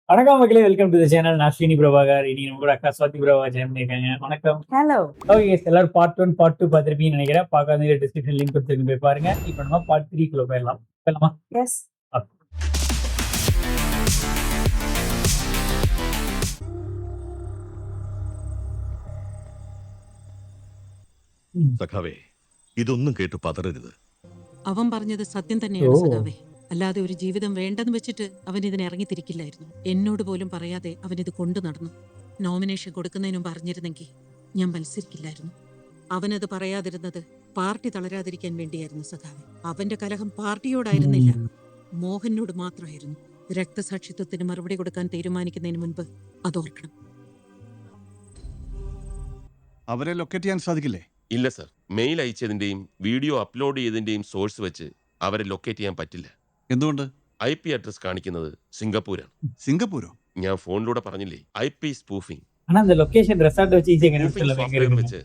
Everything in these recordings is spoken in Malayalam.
வணக்கம் மக்களே, வெல்கம் டு தி சேனல். நான் ஸ்ரீனி பிரபாகர். இன்னைக்கு நம்ம கூட அக்கா ஸ்வாதி பிரபாகர் ஜாயின் பண்ணியிருக்காங்க. வணக்கம். ஹலோ. ஓகே, எல்லாரும் பார்ட் 1 பார்ட் 2 பார்த்திருப்பீங்கன்னு நினைக்கிறேன். பார்க்காதவங்க டிஸ்கிரிப்ஷன் லிங்க் கொடுத்துருக்கு, போய் பாருங்க. இப்போ நம்ம பார்ட் 3 குள்ள போயிடலாமா? எஸ். സഖാവേ, ഇതൊന്നും കേട്ട് പതറരുത്. അവൻ പറഞ്ഞത് സത്യം തന്നെയാണ് സഖാവേ. അല്ലാതെ ഒരു ജീവിതം വേണ്ടെന്ന് വെച്ചിട്ട് അവൻ ഇതിന് ഇറങ്ങിത്തിരിക്കില്ലായിരുന്നു. എന്നോട് പോലും പറയാതെ അവൻ ഇത് കൊണ്ടു നടന്നു. നോമിനേഷൻ കൊടുക്കുന്നതിനും പറഞ്ഞിരുന്നെങ്കിൽ ഞാൻ മത്സരിക്കില്ലായിരുന്നു. അവനത് പറയാതിരുന്നത് പാർട്ടി തളരാതിരിക്കാൻ വേണ്ടിയായിരുന്നു സഖാവേ. അവന്റെ കലഹം പാർട്ടിയോടായിരുന്നില്ല, മോഹനോട് മാത്രമായിരുന്നു. രക്തസാക്ഷിത്വത്തിന് മറുപടി കൊടുക്കാൻ തീരുമാനിക്കുന്നതിന് മുൻപ് അതോർക്കണം. അവരെ ലൊക്കേറ്റ് ചെയ്യാൻ സാധിക്കില്ലേ? ഇല്ല സർ, മെയിൽ അയച്ചതിന്റെയും വീഡിയോ അപ്ലോഡ് ചെയ്തതിന്റെയും സോഴ്സ് വെച്ച് അവരെ ലൊക്കേറ്റ് ചെയ്യാൻ പറ്റില്ല. എന്തുകൊണ്ട്? IP അഡ്രസ് കാണിക്കുന്നത് സിംഗപ്പൂരാണ്. സിംഗപ്പൂരോ? ഞാൻ ഫോണിലൂടെ പറഞ്ഞില്ലേ, IP സ്പൂഫിംഗ്. ஆனா அந்த லொகேஷன் ரெசார்ட் வச்சு ஈஸியா கண்டுபிடிச்சல സോഫ്റ്റ്വെയർ ഭയങ്കര വെച്ച്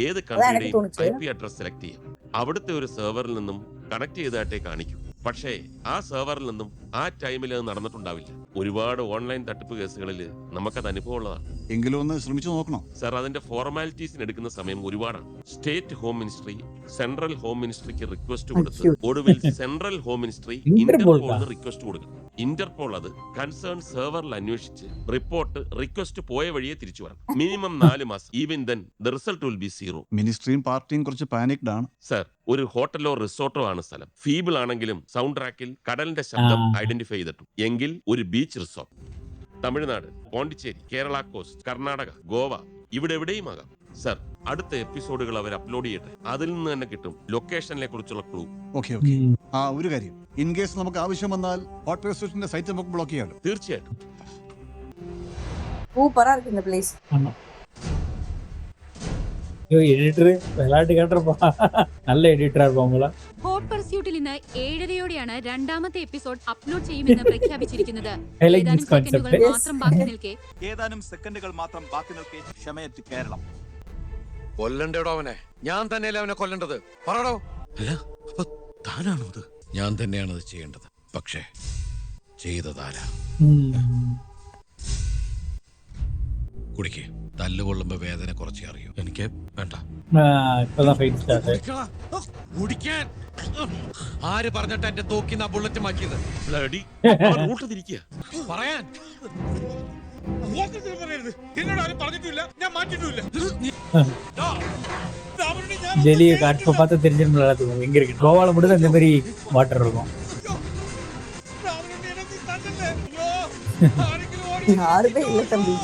ഏത് കൺട്രിയുടെയും IP അഡ്രസ് സെലക്ട് ചെയ്യാം. അവിടുത്തെ ഒരു സെർവറിൽ നിന്നും കണക്ട് ചെയ്തതായിട്ടേ കാണിക്കും. പക്ഷേ ആ സെർവറിൽ നിന്നും ആ ടൈമിൽ അത് നടന്നിട്ടുണ്ടാവില്ല. ഒരുപാട് ഓൺലൈൻ തട്ടിപ്പ് കേസുകളിൽ നമുക്കത് അനുഭവമുള്ളതാണ്. എങ്കിലും ഒന്ന് ശ്രമിച്ചു നോക്കണം. സർ, അതിന്റെ ഫോർമാലിറ്റീസിന് എടുക്കുന്ന സമയം ഒരുപാടാണ്. State home ministry central home മിനിസ്ട്രിക്ക് റിക്വസ്റ്റ് കൊടുത്ത് ഒടുവിൽ സെൻട്രൽ ഹോം മിനിസ്ട്രി ഇന്റർപോളിന് റിക്വസ്റ്റ് കൊടുക്കും. ഇന്റർപോൾ അത് കൺസേൺ സെർവറിൽ അന്വേഷിച്ച് റിപ്പോർട്ട് റിക്വസ്റ്റ് പോയ വഴിയെ തിരിച്ചു വരണം. മിനിമം 4 മാസം. Even then the result will be 0. മിനിസ്ട്രിയും പാർട്ടിയും കുറച്ച് പാനിക്ഡ് ആണ്. സർ, ഒരു ഹോട്ടലോ റിസോർട്ടോ ആണ് സ്ഥലം. ഫീബിൾ ആണെങ്കിലും സൗണ്ട് ട്രാക്കിൽ കടലിന്റെ ശബ്ദം ഐഡന്റിഫൈ ചെയ്തിട്ടു എങ്കിൽ ഒരു beach resort. Tamil Nadu, Pondicherry, Kerala cost, Karnataka, Goa, ഇവിടെ എവിടെയും ആകാം. സർ, അടുത്ത എപ്പിസോഡുകൾ അവർ അപ്ലോഡ് ചെയ്യട്ടെ, അതിൽ നിന്ന് തന്നെ കിട്ടും ലൊക്കേഷനെ കുറിച്ചുള്ള ക്ലൂ. ഓക്കെ. ആ ഒരു കാര്യം, ഇൻ കേസ് നമുക്ക് ആവശ്യം വന്നാൽ ഹോട്ട് റെസ്റ്റോറന്റിന്റെ സൈറ്റ് നമുക്ക് ബ്ലോക്ക് ചെയ്യാമല്ലോ. തീർച്ചയായിട്ടും. சூப்பரா இருக்கு இந்த பிளேஸ். ஆமா. യോ എഡിറ്റർ വെള്ളാട്ട് കേട്ടപ്പോ നല്ല എഡിറ്റർ ആകുമ്പോളാ. ഹോട്ട് പർസ്യൂട്ടിൽ ഇന്ന് 7:30യോടെയാണ് രണ്ടാമത്തെ എപ്പിസോഡ് അപ്ലോഡ് ചെയ്യുമെന്ന് പ്രഖ്യാപിച്ചിരിക്കുന്നത്. ഏതാനും സെക്കൻഡുകൾ മാത്രം ബാക്കി നിൽക്കെ ക്ഷമയറ്റ് കേരളം. കൊല്ലണ്ടോ അവനെ? ഞാൻ തന്നെയല്ലേ അവനെ കൊല്ലേണ്ടത്? പറയടോ. അല്ല, അപ്പൊ താനാണോ അത്? ഞാൻ തന്നെയാണത് ചെയ്യേണ്ടത്. പക്ഷേ ചെയ്തതാരാ? കുടിക്കേ. തല്ലുകൊള്ളുമ്പോ വേദന കുറച്ചേ അറിയൂ. എനിക്ക് വേണ്ട. കുടിക്കാൻ ആര് പറഞ്ഞിട്ട് എന്റെ തോക്കിന്ന് ബുള്ളറ്റ് മാറ്റിയത്? റൂട്ട് തിരിക്കുക. പറയാൻ എന്നോട് ആരും പറഞ്ഞിട്ടില്ല, ഞാൻ മാറ്റിട്ടില്ല. ஜெலியை காட்டு பார்த்து தெரிஞ்சிருந்தோம் எங்க இருக்கு. கோவால மட்டும் இந்த மாதிரி வாட்டர் இருக்கும். யாருமே இல்ல தம்பி.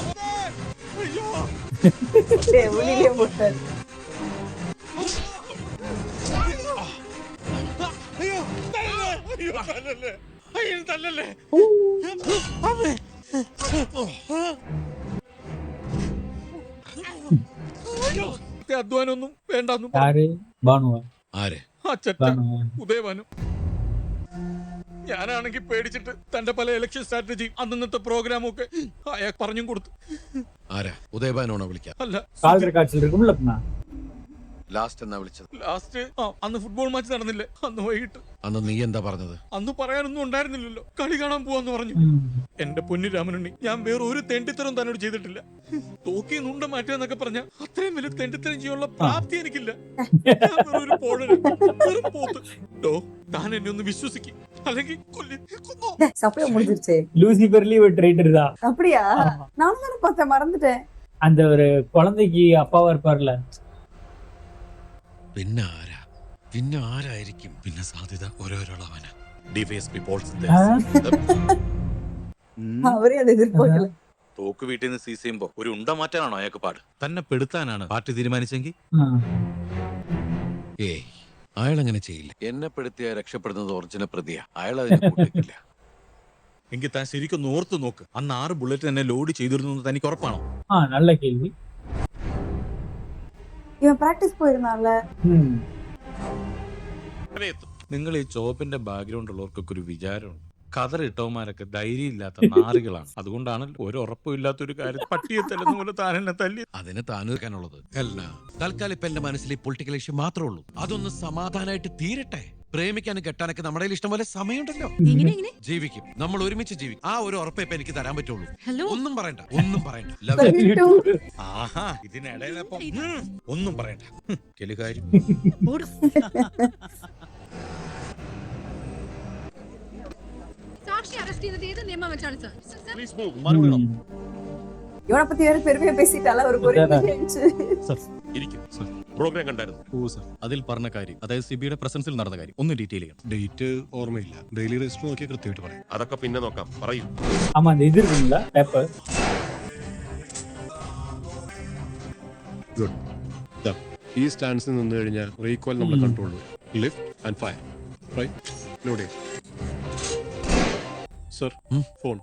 வெளியிலே போட்டார். അധ്വാനൊന്നും വേണ്ടെന്നും யாரு? பானுவா? ആര്? ഉദയവാനും. ഞാനാണെങ്കിൽ പേടിച്ചിട്ട് തന്റെ പല ഇലക്ഷൻ സ്ട്രാറ്റജി അന്നത്തെ പ്രോഗ്രാമും ഒക്കെ അയാൾ പറഞ്ഞും കൊടുത്തു. ആരാ? ഉദയഭാനാണോ വിളിക്കാം? അല്ല, கால் ரெக்கார்ட்ஸ்ல இருக்கும்ல அப்பனா. ലാസ്റ്റ് എന്നാ വിളിച്ചത്? ലാസ്റ്റ് അന്ന് ഫുട്ബോൾ മാച്ച് നടന്നില്ലേ, അന്ന് വൈകിട്ട്. അന്ന് നീ എന്താ പറഞ്ഞത്? അന്ന് പറയാനൊന്നും ഉണ്ടായിരുന്നില്ലല്ലോ, കളി കാണാൻ പോവാന്ന് പറഞ്ഞു. എന്റെ പൊന്നു രാമനുണ്ണി, ഞാൻ വേറെ ഒരു തെണ്ടിത്തരം തന്നോട് ചെയ്തിട്ടില്ല. തോക്കി നുണ്ട മാറ്റുക പറഞ്ഞ അത്രയും വലിയ തെണ്ടിത്തരം ചെയ്യാനുള്ള പ്രാപ്തി എനിക്കില്ല. ഞാൻ വെറും ഒരു പോഴന്, വെറും പോത്ത്. താൻ എന്നെ ഒന്ന് വിശ്വസിക്കും, അല്ലെങ്കിൽ சப்பையா முடிஞ்சிருச்சே. லூசிபர்லி ஒரு ட்ரைட்டர் தான். அப்படியா? நானும் தானே பார்த்தேன், மறந்துட்டேன். அந்த ஒரு குழந்தைக்கு அப்பாவா இருப்பார்ல. പിന്നെ ആരായിരിക്കും? പിന്നെ സാധ്യത ഓരോരോളവന. DYSP Paul's. അവരെ അത് എതിർപ്പാക്കല. തോക്ക് വീട്ടിൽ നിന്ന് സീസ് ചെയ്യുമ്പോ ഒരു ഉണ്ട മാറ്റാനാണോ അയാൾക്ക് പാട്? തന്നെ പെടുത്താനാണ് പാർട്ടി തീരുമാനിച്ചെങ്കിൽ ഏയ്, അയാളങ്ങനെ ചെയ്യില്ല. എന്നെ പെടുത്തിയ രക്ഷപ്പെടുന്നത് ഒറിജിനൽ പ്രതിയാ. അയാൾ അതിനെ കൂട്ടിക്കില്ല. എങ്കിൽ താൻ ശരിക്കും ഓർത്ത് നോക്ക്, അന്ന് 6 ബുള്ളറ്റ് തന്നെ ലോഡ് ചെയ്തിരുന്നു തനിക്ക് ഉറപ്പാണോ? நல்ல கேள்வி. இவன் பிராக்டிஸ் போயிருந்தான்ல. നിങ്ങൾ ഈ ചോപ്പിന്റെ ബാക്ക്ഗ്രൗണ്ട് ഉള്ളവർക്കൊക്കെ ഒരു വിചാരമുണ്ട്, കതറിട്ടവന്മാരൊക്കെ ധൈര്യം ഇല്ലാത്ത നാറികളാണ്. അതുകൊണ്ടാണ് ഒരു ഉറപ്പും ഇല്ലാത്തൊരു കാര്യം പട്ടിയെ തല്ലുന്ന പോലെ താൻ എന്നെ തല്ലി. അതിന് താനൂർക്കാനുള്ളത് അല്ല. തൽക്കാലം ഇപ്പൊ എന്റെ മനസ്സിൽ പൊളിറ്റിക്കൽ ഇഷ്യൂ മാത്രമേ ഉള്ളൂ. അതൊന്ന് സമാധാനമായിട്ട് തീരട്ടെ. പ്രേമിക്കാനും കെട്ടാനൊക്കെ നമ്മുടെ കയ്യിൽ ഇഷ്ടം പോലെ സമയമുണ്ടല്ലോ. എങ്ങനെ ജീവിക്കും, നമ്മൾ ഒരുമിച്ച് ജീവിക്കും. ആ ഒരു ഉറപ്പേ ഇപ്പൊ എനിക്ക് തരാൻ പറ്റുള്ളൂ. ഹലോ ഒന്നും പറയണ്ട, ഒന്നും പറയണ്ട. Love you. Love you too. ആഹാ ഇതിനിടയിലപ്പം ഒന്നും പറയണ്ട. കെലുകാരി സാക്ഷി അറസ്റ്റ് ചെയ്തത് ഏത് നിയമം വെച്ചാണ് സാർ? Please move. இவனை பத்தி வேற பெருமையா பேசிட்டால ஒரு பொறுப்பு ഇരിക്കും. പ്രോഗ്രാം കണ്ടായിരുന്നു. ഓ സർ, അതിൽ പറഞ്ഞ കാര്യം, അതായത് സിബിയുടെ പ്രസൻസിൽ നടന്ന കാര്യം ഒന്ന് ഡീറ്റെയിൽ ചെയ്യണം. ഡേറ്റ് ഓർമ്മയില്ല, ഡെയിലി രജിസ്റ്റർ നോക്കിയാൽ കൃത്യമായിട്ട് പറയാം. അതൊക്കെ പിന്നെ നോക്കാം. പറയൂ. ஆமா அந்த இது இருக்குல்ல பேப்பர் ഗുഡ്. ഈ സ്റ്റാൻസിൽ നിന്ന് കഴിഞ്ഞാൽ റീകോയിൽ നമ്മൾ control lift and fire right. Load ചെയ്യും സർ. ഫോൺ.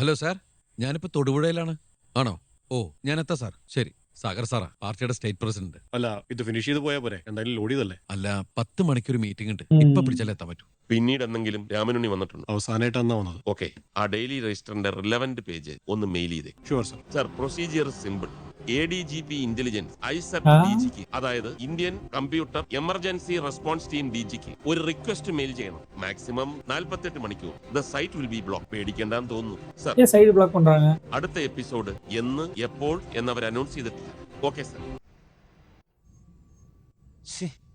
ഹലോ സാർ, ഞാനിപ്പോ തൊടുപുഴയിലാണ്. ആണോ? ഓ, ഞാൻ എത്താം സാർ. ശരി. സാഗർ സാറാ, പാർട്ടിയുടെ സ്റ്റേറ്റ് പ്രസിഡന്റ്. അല്ല, ഇത് ഫിനിഷ് ചെയ്ത് പോയാൽ പോരെ, എന്തായാലും ലോഡ് ചെയ്തല്ലേ. അല്ല, 10 മണിക്കൊരു മീറ്റിംഗ് ഉണ്ട്. ഇപ്പൊ പിടിച്ചാലേ എത്താൻ പറ്റൂ. പിന്നീട് എന്തെങ്കിലും രാമനുണ്ണി വന്നിട്ടുണ്ടോ? അവസാനമായിട്ട് അന്നാ വന്നത്. ഓക്കെ, ആ ഡെയിലി രജിസ്റ്ററിന്റെ റിലവന്റ് പേജ് ഒന്ന് മെയിൽ ചെയ്തേ. Sure sir. Sir, procedure simple. ADGP intelligence ഐസെപ് ആ. DGക്ക്, അതായത് Indian computer emergency response team DGക്ക് ഒരു റിക്വസ്റ്റ് മെയിൽ ചെയ്യണം. മാക്സിമം 48 മണിക്കൂർ. The site will be block. പേടിക്കേണ്ടെന്ന് തോന്നുന്നു സർ. ஏன் சைடு பிளாக் பண்றாங்க? അടുത്ത എപ്പിസോഡ് എന്ന്, എപ്പോൾ എന്നവർ അനൗൺസ് ചെയ്തിട്ടില്ല. Okay sir.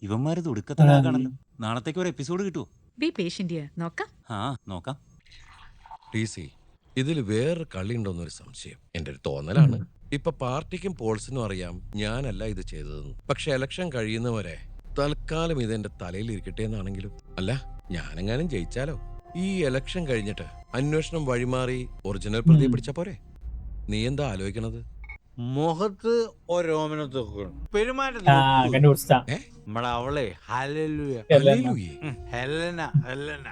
ഇവന്മാര് തുടുക്കത്തിലാകണല്ലോ. നാളത്തേക്ക് ഒരു എപ്പിസോഡ് കിട്ടുമോ? ബി പേഷ്യന്റ് നോക്കാം. ആ നോക്കാം. TC, ഇതിൽ വേറെ കളിയുണ്ടോന്നൊരു സംശയം. എന്റെ ഒരു തോന്നലാണ്. ഇപ്പൊ പാർട്ടിക്കും പോൾസിനും അറിയാം ഞാനല്ല ഇത് ചെയ്തതെന്ന്. പക്ഷെ ഇലക്ഷൻ കഴിയുന്നവരെ തൽക്കാലം ഇതെന്റെ തലയിൽ ഇരിക്കട്ടെ എന്നാണെങ്കിലും. അല്ല, ഞാനെങ്ങാനും ജയിച്ചാലോ? ഈ ഇലക്ഷൻ കഴിഞ്ഞിട്ട് അന്വേഷണം വഴിമാറി ഒറിജിനൽ പ്രതിയെ പിടിച്ച പോരെ? നീ എന്താ ആലോചിക്കണത്? മുഖത്ത് ഓരോമനത്തൊക്കെ கண்டுபிடிச்சிட்டான். നമ്മടെ അവളെ ഹല്ലേലൂയ ഹല്ലേലൂയ. Helena Helena.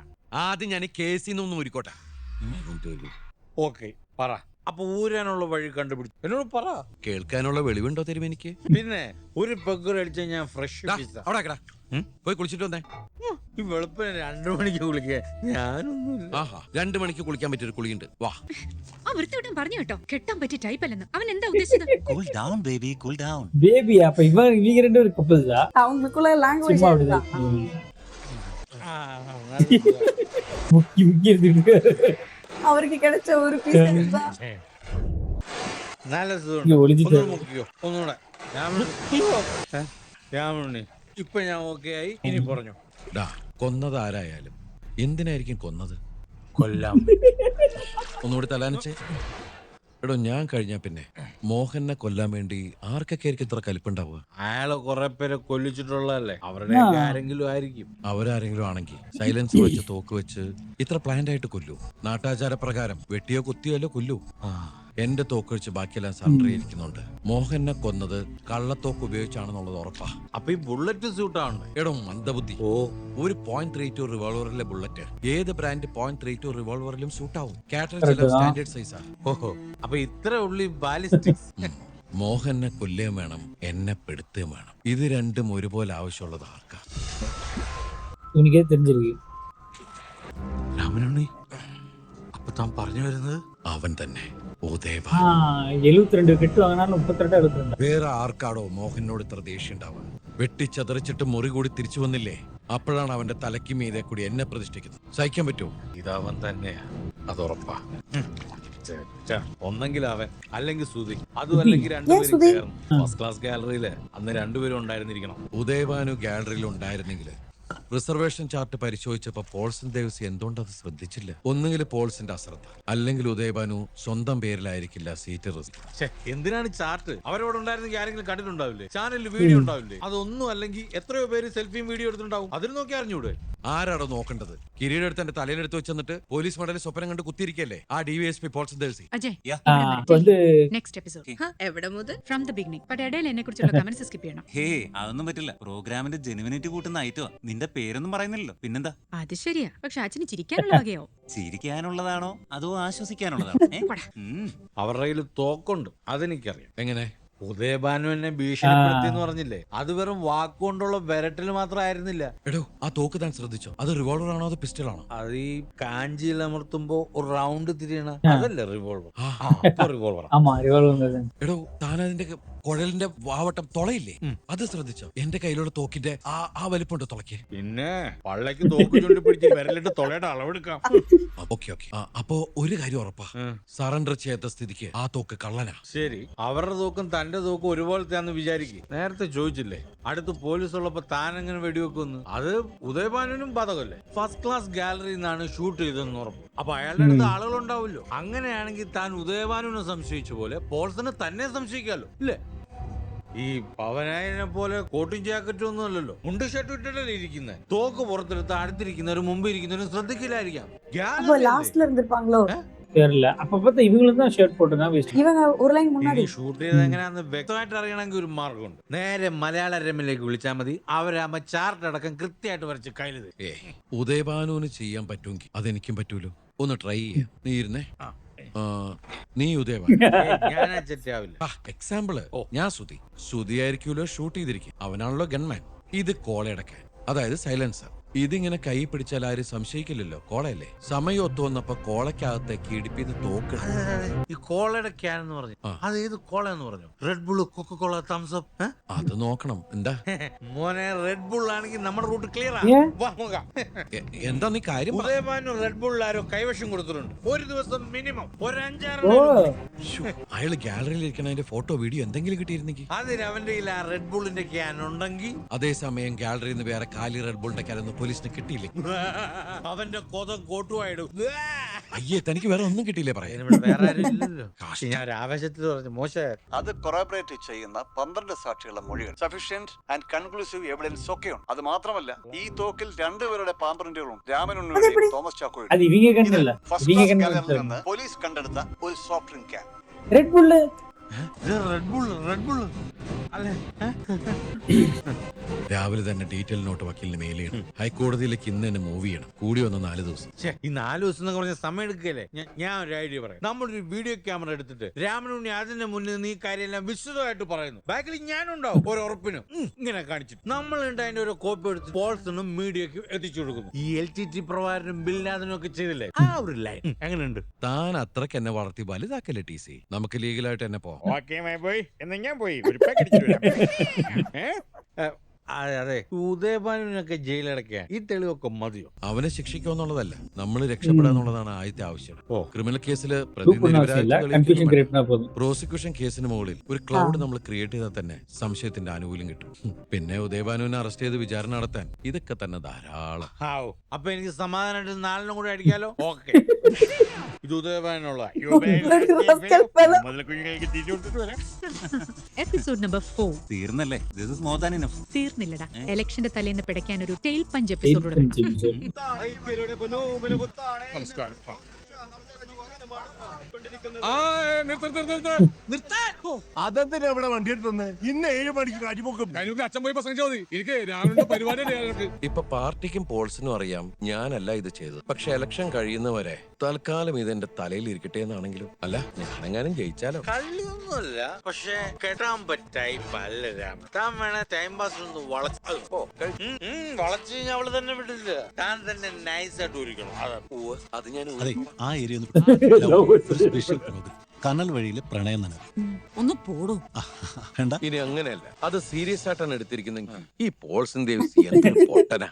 ആദ്യം ഞാൻ കേസിന്നൊന്നും ഊരിക്കോട്ടെ. ഓക്കെ പറ. അപ്പൊ ഊരാനുള്ള വഴി കണ്ടുപിടിച്ചു. എന്നോട് പറ. കേൾക്കാനുള്ള വെളിവുണ്ടോ തിരുമേനിക്ക്? പിന്നെ ഒരു പെഗ്ഗടിച്ച ഞാൻ ഫ്രഷ് അവിടെ ആക്കടാ. പോയി കുളിച്ചിട്ട് വന്നേ. ഈ വെളുപ്പിന് 2 മണിക്ക് കുളിക്കുക ഞാനൊന്നുമില്ല. ആഹാ, 2 മണിക്ക് കുളിക്കാൻ പറ്റിയൊരു കുളിയുണ്ട്. വാ. ആ വൃത്തിയോട്ടും പറഞ്ഞു കേട്ടോ, കെട്ടാൻ പറ്റിയ ടൈപ്പ് അല്ലെന്ന്. അവൻ എന്താ ഉദ്ദേശിച്ചത്? Cool down baby, cool down. Baby அப்ப இவங்க ரெண்டு ஒரு கப்பல் தான். அவங்களுக்குள்ள லாங்குவேஜ் சும்மா அப்படிதான். முக்கி முக்கி எடுத்துக்கிட்டு அவருக்கு கிடைச்ச ஒரு பீஸ் தான். നല്ല இங்க ஒளிஞ்சிட்டு മുക്കിയോ ഒന്നുകൂടെ. രാമണി ഇപ്പൊ ഞാൻ ഓക്കെ ആയി. ഇനി പറഞ്ഞു. ഡാ, കൊന്നത് ആരായാലും എന്തിനായിരിക്കും കൊന്നത്? കൊല്ലാം. ഒന്നുകൂടി തലാനിച്ചേ. എടോ, ഞാൻ കഴിഞ്ഞാ പിന്നെ മോഹനെ കൊല്ലാൻ വേണ്ടി ആർക്കൊക്കെ ആയിരിക്കും ഇത്ര കലിപ്പുണ്ടാവുക? അയാളെ കുറെ പേരെ കൊല്ലിച്ചിട്ടുള്ളതല്ലേ, അവരുടെ ആരെങ്കിലും ആയിരിക്കും. അവരാരെങ്കിലും ആണെങ്കിൽ സൈലൻസ് വെച്ച് തോക്ക് വെച്ച് ഇത്ര പ്ലാൻഡ് ആയിട്ട് കൊല്ലൂ? നാട്ടാചാര പ്രകാരം വെട്ടിയോ കുത്തിയോല്ലോ കൊല്ലൂ. എന്റെ തോക്ക് വെച്ച് ബാക്കിയെല്ലാം സറണ്ടർ ചെയ്തിരിക്കുന്നുണ്ട്. മോഹനെ കൊന്നത് കള്ളത്തോക്ക് ഉപയോഗിച്ചാണെന്നുള്ളത് ഉറപ്പാ. അപ്പൊ ഈ ബുള്ളറ്റ് സ്യൂട്ടാണ്. എടോ മന്ദബുദ്ധി. ഓ, ഒരു .32 റിവോൾവറിലെ ബുള്ളറ്റ് ഏത് ബ്രാൻഡ് .32 റിവോൾവറിലും സൂട്ടാവും. സ്റ്റാൻഡേർഡ് സൈസാ. ഓഹോ, അപ്പൊ ഇത്ര ഉള്ളി ബാലിസ്റ്റിക്സ്. മോഹനെ കൊല്ലുകയും വേണം, എന്നെ പെടുത്തുകയും വേണം. ഇത് രണ്ടും ഒരുപോലെ ആവശ്യമുള്ളത് ആർക്കാ? உனக்கே தெரிஞ்சிருக்கு. രാമനുണ്ണി, അപ്പൊ താൻ പറഞ്ഞു വരുന്നത് അവൻ തന്നെ ഉദയഭാൻ. 72 കെട്ട് വാങ്ങാനും 32 72. വേറെ ആർക്കാടോ മോഹനോട് ഇത്ര ദേഷ്യം ഉണ്ടാവുക? വെട്ടിച്ചതറിച്ചിട്ട് മുറി കൂടി തിരിച്ചു വന്നില്ലേ? അപ്പോഴാണ് അവന്റെ തലയ്ക്ക് മീതെ കൂടി എന്നെ പ്രതിഷ്ഠിക്കുന്നത്. സഹിക്കാൻ പറ്റുമോ? ഇതവൻ തന്നെയാ. അതുറപ്പാ. ഒന്നെങ്കിൽ അവൻ, അല്ലെങ്കിൽ സുധി, അതും അല്ലെങ്കിൽ രണ്ടുപേരും സുധി? ചേർന്ന് ഫസ്റ്റ് ക്ലാസ് ഗാലറിയില് അന്ന് രണ്ടുപേരും ഉണ്ടായിരുന്നിരിക്കണം. ഉദയഭാനു ഗാലറിയിൽ ഉണ്ടായിരുന്നെങ്കിൽ റിസർവേഷൻ ചാർട്ട് പരിശോധിച്ചപ്പോ പോൾസൺ ദേവസി എന്തുകൊണ്ടത് ശ്രദ്ധിച്ചില്ല? ഒന്നുകിൽ പോൾസിന്റെ അശ്രദ്ധ, അല്ലെങ്കിൽ ഉദയഭാനു സ്വന്തം പേരിലായിരിക്കില്ല സീറ്റ് റിസർവ്. എന്തിനാണ് ചാർട്ട്? അവരോട് ഉണ്ടായിരുന്നെങ്കിൽ ആരെങ്കിലും കണ്ടിട്ടുണ്ടാവില്ലേ? ചാനലിൽ വീഡിയോ ഉണ്ടാവില്ലേ? അതൊന്നും അല്ലെങ്കിൽ എത്രയോ പേര് സെൽഫിയും വീഡിയോ എടുത്തിട്ടുണ്ടാവും. അതിന് നോക്കി അറിഞ്ഞൂടെ? ആരാടോ നോക്കേണ്ടത്? കിരീടം എടുത്ത് എന്റെ തലയിലെടുത്ത് വെച്ചെന്നിട്ട് പോലീസ് മെഡൽ സ്വപ്നം കണ്ട് കുത്തിയിരിക്കല്ലേ ആ DVSP പോൾസൺ ദേവസി. അജയ്, இப்ப வந்து നെക്സ്റ്റ് എപ്പിസോഡ് എവിടെ മുതൽ ഫ്രം ദ ബിഗിനിങ്. ബട്ട് ഇടയിൽ എന്നെ കുറിച്ചുള്ള കമന്റ്സ് സ്കിപ്പ് ചെയ്യണം. ഹേ, അതൊന്നും പറ്റില്ല. പ്രോഗ്രാമിന്റെ ജെനുവിനിറ്റി കൂട്ടുന്ന ഐറ്റോ. നിന്റെ പേരൊന്നും പറയുന്നില്ലല്ലോ, പിന്നെന്താ? അത് ശരിയാ, പക്ഷെ അച്ഛന് ചിരിക്കാനുള്ള വകയോ? ചിരിക്കാനുള്ളതാണോ അതോ ആശ്വസിക്കാനുള്ളതാണോ? അവരുടെ കയ്യിൽ തോക്കുണ്ട്, അതെനിക്കറിയാം. എങ്ങനെ? ഉദയഭാനു എന്നെ ഭീഷണിപ്പെടുത്തി എന്ന് പറഞ്ഞില്ലേ, അത് വെറും വാക്കുകൊണ്ടുള്ള വിരട്ടൽ മാത്രമായിരുന്നില്ല. എടോ, ആ തോക്ക് താൻ ശ്രദ്ധിച്ചോ? അത് റിവോൾവർ ആണോ അതോ പിസ്റ്റൾ ആണോ? അത് ഈ കാഞ്ചിയിൽ അമർത്തുമ്പോ ഒരു റൗണ്ട് തിരിയണ അതല്ലേ റിവോൾവർ. ആ. റിവോൾവർ. ஆமா ரிவால்வர் வந்தது. എടോ, താൻ അതിന്റെ കുഴലിന്റെ വാവട്ടം തുളയില്ലേ, അത് ശ്രദ്ധിച്ചോ? എന്റെ കയ്യിലുള്ള തോക്കിന്റെ ആ വലിപ്പമുണ്ട് തുളയ്ക്ക്. പിന്നെ പള്ളക്ക് തോക്ക് ചുണ്ടി പിടിച്ച് വിരലിട്ട് തൊളയുടെ അളവെടുക്കാം. Okay okay. അപ്പോ ഒരു കാര്യം ഉറപ്പാ, സറണ്ടർ ചെയ്യാത്ത സ്ഥിതിക്ക് ആ തോക്ക് കള്ളനാ. ശരി, അവരുടെ തോക്കും തന്റെ തോക്കും ഒരുപോലത്തെയാന്ന് വിചാരിക്കും. നേരത്തെ ചോദിച്ചില്ലേ അടുത്ത് പോലീസ് ഉള്ളപ്പോ താൻ എങ്ങനെ വെടിവെക്കുന്നു? അത് ഉദയഭാനുവിനും ബാധകല്ലേ. ഫസ്റ്റ് ക്ലാസ് ഗാലറിയിൽ നിന്നാണ് ഷൂട്ട് ചെയ്തതെന്ന് ഉറപ്പ്. അപ്പൊ അയാളുടെ അടുത്ത് ആളുകൾ ഉണ്ടാവില്ലോ. അങ്ങനെയാണെങ്കിൽ താൻ ഉദയഭാനുവിനെ സംശയിച്ച പോലെ പോൾസനെ തന്നെ സംശയിക്കാലോ, ഇല്ലേ? ഈ പവനായനെ പോലെ കോട്ടും ജാക്കറ്റും ഒന്നും അല്ലല്ലോ, മുണ്ട് ഷർട്ട് ഇട്ടിട്ടല്ലേ ഇരിക്കുന്നത്. തോക്ക് പുറത്തെടുത്ത് അടുത്തിരിക്കുന്നവരും മുമ്പ് ഇരിക്കുന്നവരും ശ്രദ്ധിക്കില്ലായിരിക്കാം. அப்போ லாஸ்ட்ல இருந்திருப்பாங்களோ? தெரியல. அப்ப பார்த்தா இவங்களும் தான் ஷர்ட் போட்டுருக்காங்க, வேஷ்டி. இவங்க ஒரு லைன் முன்னாடி ഷൂട്ട് ചെയ്ത് എങ്ങനെയാന്ന് വ്യക്തമായിട്ട് അറിയണമെങ്കിൽ ഒരു മാർഗമുണ്ട്. നേരെ മലയാള രമ്യയിലേക്ക് വിളിച്ചാൽ മതി. അവരാകുമ്പോ ചാർട്ട് അടക്കം കൃത്യമായിട്ട് വരച്ച് കയ്യില്. ഉദയഭാനുവിന് ചെയ്യാൻ പറ്റുമെങ്കിൽ അതെനിക്കും പറ്റൂലോ. ഒന്ന് ട്രൈ ചെയ്യാം. നീ ഇരുന്നേ. നീ ഉദയഭാനു. ഞാൻ ചെറ്റാവില്ല. എക്സാമ്പിള്, ഞാൻ സുധി ആയിരിക്കുമല്ലോ ഷൂട്ട് ചെയ്തിരിക്കും. അവനാണല്ലോ ഗൺമാൻ. ഇത് കോളയടക്കാൻ, അതായത് സൈലൻസർ. ഇതിങ്ങനെ കൈ പിടിച്ചാൽ ആരും സംശയിക്കില്ലല്ലോ, കോളയല്ലേ. സമയം ഒത്തു വന്നപ്പോ കോളയ്ക്കകത്തേക്ക് ഇടിപ്പിന്ന് തോക്ക്. ഈ കോളയുടെ ക്യാൻ എന്ന് പറഞ്ഞു, അത് ഏത് കോള എന്ന് പറഞ്ഞു? റെഡ് ബുൾ, കൊക്കോ കോള, തംസ് അപ്പ്? അത് നോക്കണം. എന്താ മോനെ, റെഡ് ബുൾ ആണെങ്കിൽ നമ്മുടെ റൂട്ട് ക്ലിയർ എന്താ നീ കാര്യം? ഉദയഭാനു റെഡ് ബുൾ ആരോ കൈവശം കൊടുത്തിട്ടുണ്ട്. ഒരു ദിവസം മിനിമം ഒരു 5-6. അയാള് ഗാലറിയിൽ ഇരിക്കണ അതിന്റെ ഫോട്ടോ വീഡിയോ എന്തെങ്കിലും കിട്ടിയിരുന്നെങ്കിൽ. അതിന് അവന്റെ കയ്യിൽ ആ റെഡ് ബുള്ളിന്റെ ക്യാൻ ഉണ്ടെങ്കിൽ. അതേസമയം ഗാലറിയിൽ നിന്ന് വേറെ കാലി റെഡ് ബുളിന്റെ ക്യാൻ പോലീസിന് കിട്ടിയില്ലേ? അവന്റെ കൊതം കോട്ടുമായിടും. അയ്യേ, തനിക്ക് വേറെ ഒന്നും കിട്ടിയില്ലേ പറയാൻ? വേറെ ആരും ഇല്ലല്ലോ. ഞാൻ ആവേശത്തിൽ പറഞ്ഞു, മോശം. അത് കൊറാബറേറ്റ് ചെയ്യുന്ന 12 സാക്ഷികളുടെ മൊഴികൾ, സഫീഷ്യന്റ് ആൻഡ് കൺക്ലൂസീവ് എവിഡൻസ് ഒക്കെയുണ്ട്. അത് മാത്രമല്ല, ഈ തോക്കിൽ 2 പേരുടെ പാമ്പറിന്റുകളും രാമനുണ്ണിയുടെയും തോമസ് ചാക്കോയും அது இவங்க கண்ணல்ல, ഫസ്റ്റ് இவங்க ക്ലാസ് கண்ணல்ல. ഗാലറിയിൽ നിന്ന് പോലീസ് കണ്ടെടുത്ത ഒരു soft drink can. Red pull red bull അല്ലേ? രാവിലെ തന്നെ ഡീറ്റെയിൽ നോട്ട് വക്കീലിന് മെയിൽ ചെയ്യണം. ഹൈക്കോടതിയിലേക്ക് ഇന്ന് തന്നെ മൂവ് ചെയ്യണം. കൂടി വന്ന 4 ദിവസം. ഈ 4 ദിവസം എന്നൊക്കെ പറഞ്ഞ സമയം എടുക്കല്ലേ? ഞാൻ ഒരു ഐഡിയ പറയാം. നമ്മളൊരു വീഡിയോ ക്യാമറ എടുത്തിട്ട് രാമനുണ്ണി അതിന്റെ മുന്നിൽ നീ കാര്യമെല്ലാം വിശദമായിട്ട് പറയുന്നു. ബാക്കിൽ ഞാനുണ്ടാവും ഒരു ഉറപ്പിനും. ഇങ്ങനെ കാണിച്ചിട്ട് നമ്മളുണ്ട് അതിന്റെ ഒരു കോപ്പി എടുത്ത് പോൾസിനും മീഡിയക്കും എത്തിച്ചു കൊടുക്കുന്നു. ഈ LTT പ്രവാരനും ബില്ലാദിനും ഒക്കെ ചെയ്തില്ലേ, ആ ഒരു ലൈൻ എങ്ങനെയുണ്ട്? താൻ അത്രക്ക് എന്നെ വളർത്തി വലുതാക്കല്ലേ TC. നമുക്ക് ലീഗലായിട്ട് തന്നെ പോവാം. പോയി എന്നാ ഞാൻ പോയി ഒരു പാക്കറ്റ്. അതെ, ഉദയഭാനുവിനൊക്കെ ജയിലടക്കാൻ ഈ തെളിവൊക്കെ മതിയോ? അവനെ ശിക്ഷിക്കുമെന്നുള്ളതല്ല, നമ്മൾ രക്ഷപ്പെടാന്നുള്ളതാണ് ആദ്യത്തെ ആവശ്യം. ക്രിമിനൽ കേസിൽ கன்ஃபியூஷன் கிரியேட் பண்ணா போதும். പ്രോസിക്യൂഷൻ കേസിന് മുകളിൽ ഒരു ക്ലൗഡ് നമ്മൾ ക്രിയേറ്റ് ചെയ്താൽ തന്നെ സംശയത്തിന്റെ ആനുകൂല്യം കിട്ടും. പിന്നെ ഉദയഭാനുവിനെ അറസ്റ്റ് ചെയ്ത് വിചാരണ നടത്താൻ ഇതൊക്കെ തന്നെ ധാരാളം. അപ്പൊ എനിക്ക് സമാധാനമായിട്ട് 4 കൂടെ അടിക്കാലോ? ഓക്കെ. ഇത് ഉദയഭാനുള്ള എപ്പിസോഡ് നമ്പർ 4 തീർന്നല്ലേ? This is more than enough. തീർന്നില്ലടാ. ഇലക്ഷന്റെ തലേന്ന് പിടയ്ക്കാൻ ഒരു ടെയിൽ പഞ്ച് എപ്പിസോഡ്. നമസ്കാരം. അതെന്തിനാ ഇവിടെ വണ്ടി എടുത്തത്? ഇന്ന് 7 മണിക്ക് കാറ്റിപ്പോക്കും. അച്ഛൻ പോയി പ്രസംഗിച്ചാൽ മതി. എനിക്ക് രാവിലെ പരിപാടി. ഇപ്പൊ പാർട്ടിക്കും പോൾസിനും അറിയാം ഞാനല്ല ഇത് ചെയ്തത്. പക്ഷെ ഇലക്ഷൻ കഴിയുന്നവരെ തൽക്കാലം ഇതെന്റെ തലയിൽ ഇരിക്കട്ടെ എന്നാണെങ്കിലും. അല്ല, ഞാനെങ്ങാനും ജയിച്ചാലോ? കള്ളിയൊന്നുമല്ല, പക്ഷെ കെട്ടാൻ പറ്റായി പല്ല രാമ. താൻ വേണേ ടൈം പാസ് ഒന്ന് വളച്ച് കഴിഞ്ഞാൽ അവള് തന്നെ വിട്ടില്ല. താൻ തന്നെ നൈസായിട്ട് ഒരുക്കണം. അത് ഞാൻ അതെ, ആ ഏരിയ സ്പെഷ്യൽ പ്രോഗ്രാം കനൽ വഴിയിലെ പ്രണയം നനവ്. ഒന്ന് പോടോ. വേണ്ട, ഇനി അങ്ങനെയല്ല, അത് സീരിയസ് ആയിട്ടാണ് എടുത്തിരിക്കുന്നെങ്കിൽ ഈ പോൾസൺ ദേവി എന്തൊരു പൊട്ടനാ.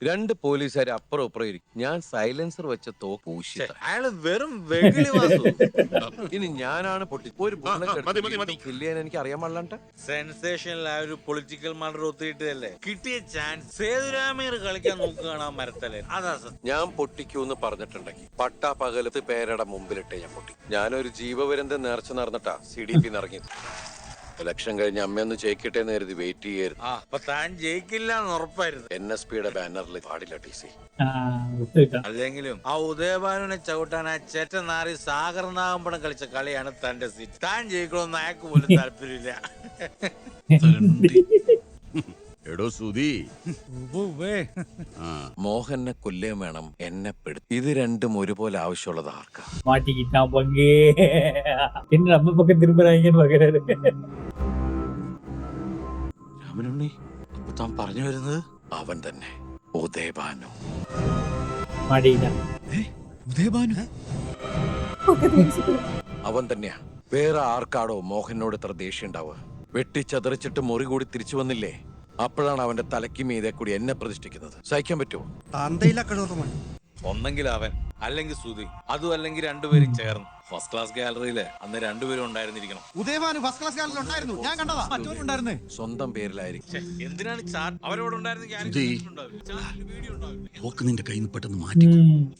2 പോലീസുകാർ അപ്പുറം ഇപ്പുറം ഇരിക്കും. ഞാൻ സൈലൻസർ വെച്ച തോക്ക് ഊശി. അയാള് വെറും വെകിളി വാസു. ഇനി ഞാനാണ് പൊട്ടി ഒരു ഫില്ല് ചെയ്യാൻ എനിക്ക് അറിയാൻ പാടില്ലാണ്ട. സെൻസേഷനിലായ ഒരു പൊളിറ്റിക്കൽ മർഡർ ഒത്തിയിട്ടല്ലേ കിട്ടിയ ചാൻസ്. സേതുരാമയ്യർ കളിക്കാൻ നോക്കുകയാണ് ആ മരത്തലേ. അതാ ഞാൻ പൊട്ടിക്കൂന്ന് പറഞ്ഞിട്ടുണ്ടെങ്കിൽ പട്ടാ പകലത്ത് പേരുടെ മുമ്പിലിട്ടേ ഞാൻ പൊട്ടി. ഞാനൊരു ജീവപര്യന്തം നേർച്ച നടന്നിട്ടാ CDP ഇറങ്ങിയത്. ഇലക്ഷൻ കഴിഞ്ഞ് അമ്മയൊന്ന് ജയിക്കട്ടെ എന്ന് കരുതി വെയിറ്റ് ചെയ്യായിരുന്നു. അപ്പൊ താൻ ജയിക്കില്ല എന്ന് ഉറപ്പായിരുന്നു. NSPയുടെ ബാനറിൽ പാടില്ല TC. അല്ലെങ്കിലും ആ ഉദയഭാനുവിനെ ചവിട്ടാൻ ആ ചേറ്റ നാറി സാഗർനാഗമ്പടം കളിച്ച കളിയാണ് തന്റെ സീറ്റ്. താൻ ജയിക്കണമെന്ന് അയാൾക്ക് പോലും താല്പര്യമില്ല. എടോ സുധി, മോഹനെ കൊല്ലുകയും വേണം, എന്നെ പെടുത്തി. ഇത് രണ്ടും ഒരുപോലെ ആവശ്യമുള്ളത് ആർക്കാ? மாட்டிக்கிட்டான் பங்கே. என்ன நம்ம பக்கம் திரும்புறாங்கன்னு பாக்குறாரு. രാമനുണ്ണി, അപ്പൊ താൻ പറഞ്ഞു വരുന്നത് അവൻ തന്നെ, ഉദയഭാനു. மாட்டிக்கிட்டான். ഉദയഭാനു അവൻ തന്നെയാ. വേറെ ആർക്കാടോ മോഹനോട് ഇത്ര ദേഷ്യം ഉണ്ടാവുക? വെട്ടിച്ചതറിച്ചിട്ട് മുറി കൂടി തിരിച്ചു വന്നില്ലേ, അപ്പോഴാണ് അവന്റെ തലയ്ക്ക് മീതെ കൂടി എന്നെ പ്രതിഷ്ഠിക്കുന്നത്. സഹിക്കാൻ പറ്റുമോ? ഒന്നെങ്കിൽ അവൻ, അല്ലെങ്കിൽ സുധി, അതും അല്ലെങ്കിൽ രണ്ടുപേരും ചേർന്ന്. ഫസ്റ്റ് ക്ലാസ് ഗാലറിയില് അന്ന് രണ്ടുപേരും ഉണ്ടായിരുന്നിരിക്കണം. ഉദയഭാനു ഫസ്റ്റ് ക്ലാസ് ഗാലറിയിൽ ഉണ്ടായിരുന്നു, ഞാൻ കണ്ടതാ. മറ്റൊന്നുണ്ടായിരുന്നേ സ്വന്തം പേരിലായിരിക്കും. എന്തിനാണ് തോക്ക് നിന്റെ കയ്യിൽ നിന്ന് പെട്ടെന്ന് മാറ്റി,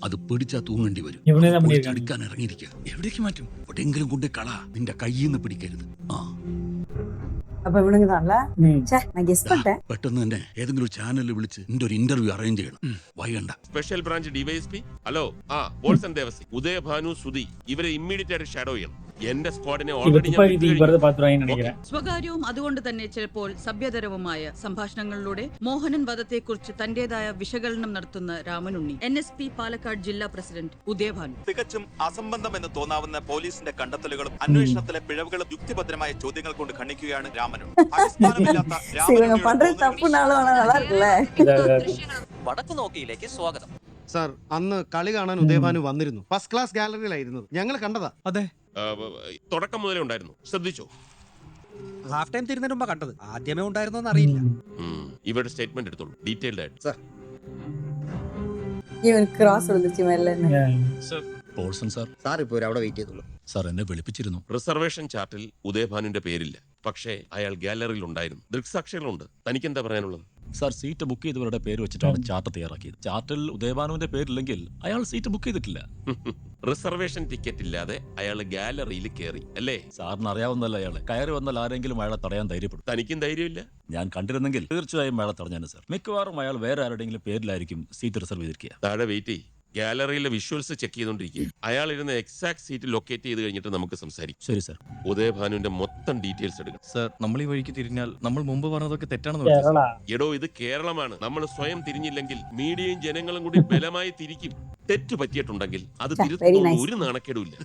അത് പിടിച്ചാ തൂങ്ങേണ്ടി വരും. ഇവനെ നമ്മൾ എടുക്കാൻ ഇറങ്ങിയിരിക്കുക. എവിടേക്ക് മാറ്റും? എവിടെയെങ്കിലും കൊണ്ട് കള, നിന്റെ കയ്യിൽ നിന്ന് പിടിക്കരുത്. ആ அப்ப இவனுங்க தான்ல நான் கெஸ் பண்ணிட்டேன். പെട്ടെന്ന് തന്നെ ഏതെങ്കിലും ഒരു ചാനലിൽ വിളിച്ച് നിന്റെ ഒരു ഇന്റർവ്യൂ അറേഞ്ച് ചെയ്യണം. വൈകണ്ട. Special branch DYSP. Hello, Bolson Devasi, Udayabhanu, Sudhi, ഇവരെ ഇമ്മീഡിയറ്റ് ആയിട്ട് ഷാഡോ ചെയ്യണം. എന്റെ സ്ക്വാഡിനെ ഓൾറെഡി സ്വകാര്യവും അതുകൊണ്ട് തന്നെ ചിലപ്പോൾ സഭ്യതരവുമായ സംഭാഷണങ്ങളിലൂടെ മോഹനൻ വധത്തെക്കുറിച്ച് തന്റേതായ വിശകലനം നടത്തുന്ന രാമനുണ്ണി. NSP പാലക്കാട് ജില്ലാ പ്രസിഡന്റ് ഉദയഭാനു. തികച്ചും അസംബന്ധമെന്ന് തോന്നാവുന്ന പോലീസിന്റെ കണ്ടെത്തലുകളും അന്വേഷണത്തിലെ പിഴവുകളും യുക്തിഭദ്രമായ ചോദ്യങ്ങൾ കൊണ്ട് ഖണ്ഡിക്കുകയാണ് രാമനുണ്ണി. இவங்க பண்றது தப்புனாலும் ஆனா நல்லா இருக்குல்ல. വടക്കു നോക്കിയിലേക്ക് സ്വാഗതം. സാർ, അന്ന് കളി കാണാൻ ഉദയഭാനു വന്നിരുന്നു. ഫസ്റ്റ് ക്ലാസ് ഗാലറിയിലായിരുന്നു, ഞങ്ങൾ കണ്ടതാ. അതെ, തുടക്കം മുതലേ ഉണ്ടായിരുന്നു. ശ്രദ്ധിച്ചോ? ഹാഫ് ടൈം തിരുന്നതിന് മുമ്പ് കണ്ടത്. ആദ്യമേ ഉണ്ടായിരുന്നോന്ന് അറിയില്ല. ഇവരുടെ സ്റ്റേറ്റ്മെന്റ് എടുത്തോളൂ, ഡീറ്റെയിൽഡ് ആയിട്ട്. இவனுக்கு கிராஸ் விழுந்துச்சு மேல. പോൾസൺ സാർ. സാർ ഇപ്പോൾ അവിടെ വെയിറ്റ് ചെയ്തോളൂ. സാർ എന്നെ വിളിപ്പിച്ചിരുന്നു. റിസർവേഷൻ ചാർട്ടിൽ ഉദയഭാനുവിന്റെ പേരില്ല, പക്ഷേ അയാൾ ഗാലറിയിൽ ഉണ്ടായിരുന്നു. ദൃക്സാക്ഷികളുണ്ട്. തനിക്ക് എന്താ പറയാനുള്ളത്? സാർ, സീറ്റ് ബുക്ക് ചെയ്തവരുടെ പേര് വെച്ചിട്ടാണ് ചാർട്ട് തയ്യാറാക്കിയത്. ചാർട്ടിൽ ഉദയഭാനുവിന്റെ പേരില്ലെങ്കിൽ അയാൾ സീറ്റ് ബുക്ക് ചെയ്തിട്ടില്ല. റിസർവേഷൻ ടിക്കറ്റ് ഇല്ലാതെ അയാൾ ഗാലറിയിൽ കയറി അല്ലേ? സാറിന് അറിയാവുന്നല്ല അയാളെ. കയറി വന്നാൽ ആരെങ്കിലും അയാളെ തടയാൻ ധൈര്യപ്പെടും. തനിക്കും ധൈര്യമില്ല? ഞാൻ കണ്ടിരുന്നെങ്കിൽ തീർച്ചയായും അയാളെ തടഞ്ഞാണ് സാർ. മിക്കവാറും അയാൾ വേറെ ആരുടെങ്കിലും പേരിലായിരിക്കും സീറ്റ് റിസർവ് ചെയ്തിരിക്കുക. താഴെ വെയിറ്റ് ചെയ്യും. ഗാലറിയിലെ വിഷ്വൽസ് ചെക്ക് ചെയ്തോണ്ടിരിക്കുക. അയാൾ ഇരുന്ന എക്സാക്ട് സീറ്റ് ലൊക്കേറ്റ് ചെയ്ത് കഴിഞ്ഞിട്ട് നമുക്ക് സംസാരിക്കും. ശരി സാർ. ഉദയഭാനുവിന്റെ മൊത്തം ഡീറ്റെയിൽസ് എടുക്കും. സാർ, നമ്മൾ ഈ വഴിക്ക് തിരിഞ്ഞാൽ നമ്മൾ മുമ്പ് പറഞ്ഞതൊക്കെ തെറ്റാണെന്ന്. എടോ, ഇത് കേരളമാണ്. നമ്മൾ സ്വയം തിരിഞ്ഞില്ലെങ്കിൽ മീഡിയയും ജനങ്ങളും കൂടി ബലമായി തിരിക്കും. തെറ്റ് പറ്റിയിട്ടുണ്ടെങ്കിൽ അത് തിരുത്തുന്ന ഒരു നാണക്കേടുമില്ല.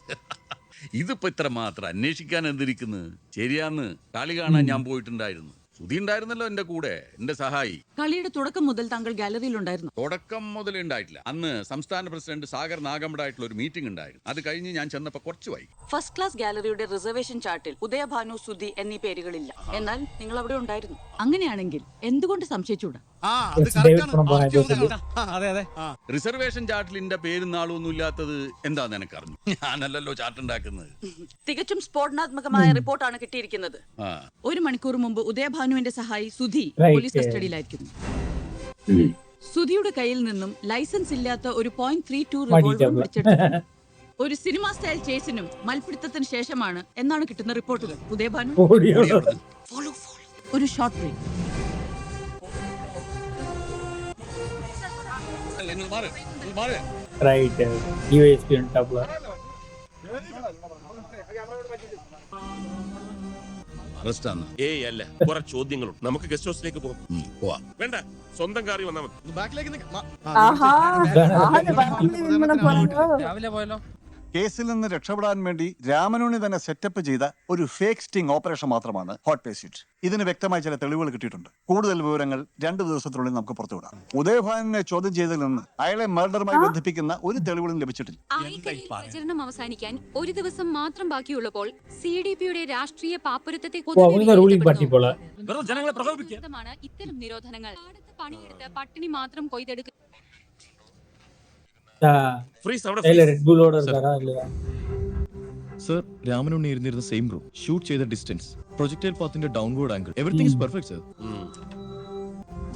ഇതിപ്പോ ഇത്ര മാത്രം അന്വേഷിക്കാൻ എന്തിരിക്കുന്നു? ശരിയാന്ന്, കളി കാണാൻ ഞാൻ പോയിട്ടുണ്ടായിരുന്നു. സുധി ഉണ്ടായിരുന്നല്ലോ എന്റെ കൂടെ, എന്റെ സഹായി. കളിയുടെ തുടക്കം മുതൽ താങ്കൾ ഗാലറിയിൽ ഉണ്ടായിരുന്നു? തുടക്കം മുതൽ ഉണ്ടായിട്ടില്ല. അന്ന് സംസ്ഥാന പ്രസിഡന്റ് സാഗർ നാഗമ്പടായിട്ടുള്ള ഒരു മീറ്റിംഗ് ഉണ്ടായിരുന്നു. അത് കഴിഞ്ഞ് ഞാൻ ചെന്നപ്പോ കുറച്ച് വൈകി. ഫസ്റ്റ് ക്ലാസ് ഗാലറിയുടെ റിസർവേഷൻ ചാർട്ടിൽ ഉദയഭാനു, സുധി എന്നീ പേരുകളില്ല. എന്നാൽ നിങ്ങൾ അവിടെ ഉണ്ടായിരുന്നു. അങ്ങനെയാണെങ്കിൽ എന്തുകൊണ്ട് സംശയിച്ചൂടാ? റിസർവേഷൻ ചാർട്ടിൽ എന്റെ പേരും നാളൊന്നും ഇല്ലാത്തത് എന്താന്ന് എനിക്ക് അറിഞ്ഞു. ഞാനല്ലല്ലോ ചാർട്ട് ഉണ്ടാക്കുന്നത്. തികച്ചും സ്ഫോടനാത്മകമായ റിപ്പോർട്ടാണ് കിട്ടിയിരിക്കുന്നത്. 1 മണിക്കൂർ മുമ്പ് ഉദയഭാനുവിന്റെ സഹായി സുധി പോലീസ് കസ്റ്റഡിയിലായിരിക്കുന്നു. സുധിയുടെ കയ്യിൽ നിന്നും ലൈസൻസ് ഇല്ലാത്ത ഒരു .32 റിവോൾവർ പിടിച്ചെടുത്തു. ഒരു സിനിമ സ്റ്റൈൽ ചേസിനും മൽപിടുത്തത്തിന് ശേഷമാണ് എന്നാണ് കിട്ടുന്ന റിപ്പോർട്ടുകൾ. ഉദയഭാനു ഒരു short break. Right, DYSP on top. ഏയ് അല്ല, കുറെ ചോദ്യങ്ങളുണ്ട്. നമുക്ക് ഗസ്റ്റ് ഹൗസിലേക്ക് പോവാം. വേണ്ട, സ്വന്തം കാറി വന്നാൽ മതി. ബാക്കിലേക്ക് രാവിലെ പോയല്ലോ. കേസിൽ നിന്ന് രക്ഷപ്പെടാൻ വേണ്ടി രാമനുണ്ണി തന്നെ സെറ്റപ്പ് ചെയ്ത ഒരു ഫേക്ക് സ്റ്റിംഗ് ഓപ്പറേഷൻ മാത്രമാണ് ഹോട്ട് പേസിറ്റ്. ഇതിന് വ്യക്തമായ ചില തെളിവുകൾ കിട്ടിയിട്ടുണ്ട്. കൂടുതൽ വിവരങ്ങൾ 2 ദിവസത്തിനുള്ളിൽ നമുക്ക് പുറത്തുവിടാം. ഉദയഭാനുവിനെ ചോദ്യം ചെയ്തതിൽ നിന്ന് അയാളെ മർഡറുമായി ബന്ധിപ്പിക്കുന്ന ഒരു തെളിവുകളും ലഭിച്ചിട്ടില്ല. പ്രചരണം അവസാനിക്കാൻ ഒരു ദിവസം മാത്രം ബാക്കിയുള്ളപ്പോൾ CDPയുടെ രാഷ്ട്രീയ പാപ്പുരത്തെ ഇത്തരം നിരോധനങ്ങൾ. പണിയെടുത്ത് പട്ടിണി മാത്രം കൊയ്തെടുക്കുക. സർ, രാമനുണ്ണി ഇരുന്നിരുന്ന സെയിം റൂം, ഷൂട്ട് ചെയ്ത ഡിസ്റ്റൻസ്, പ്രൊജക്ടൈൽ പാത്തിന്റെ downward angle, everything is perfect sir.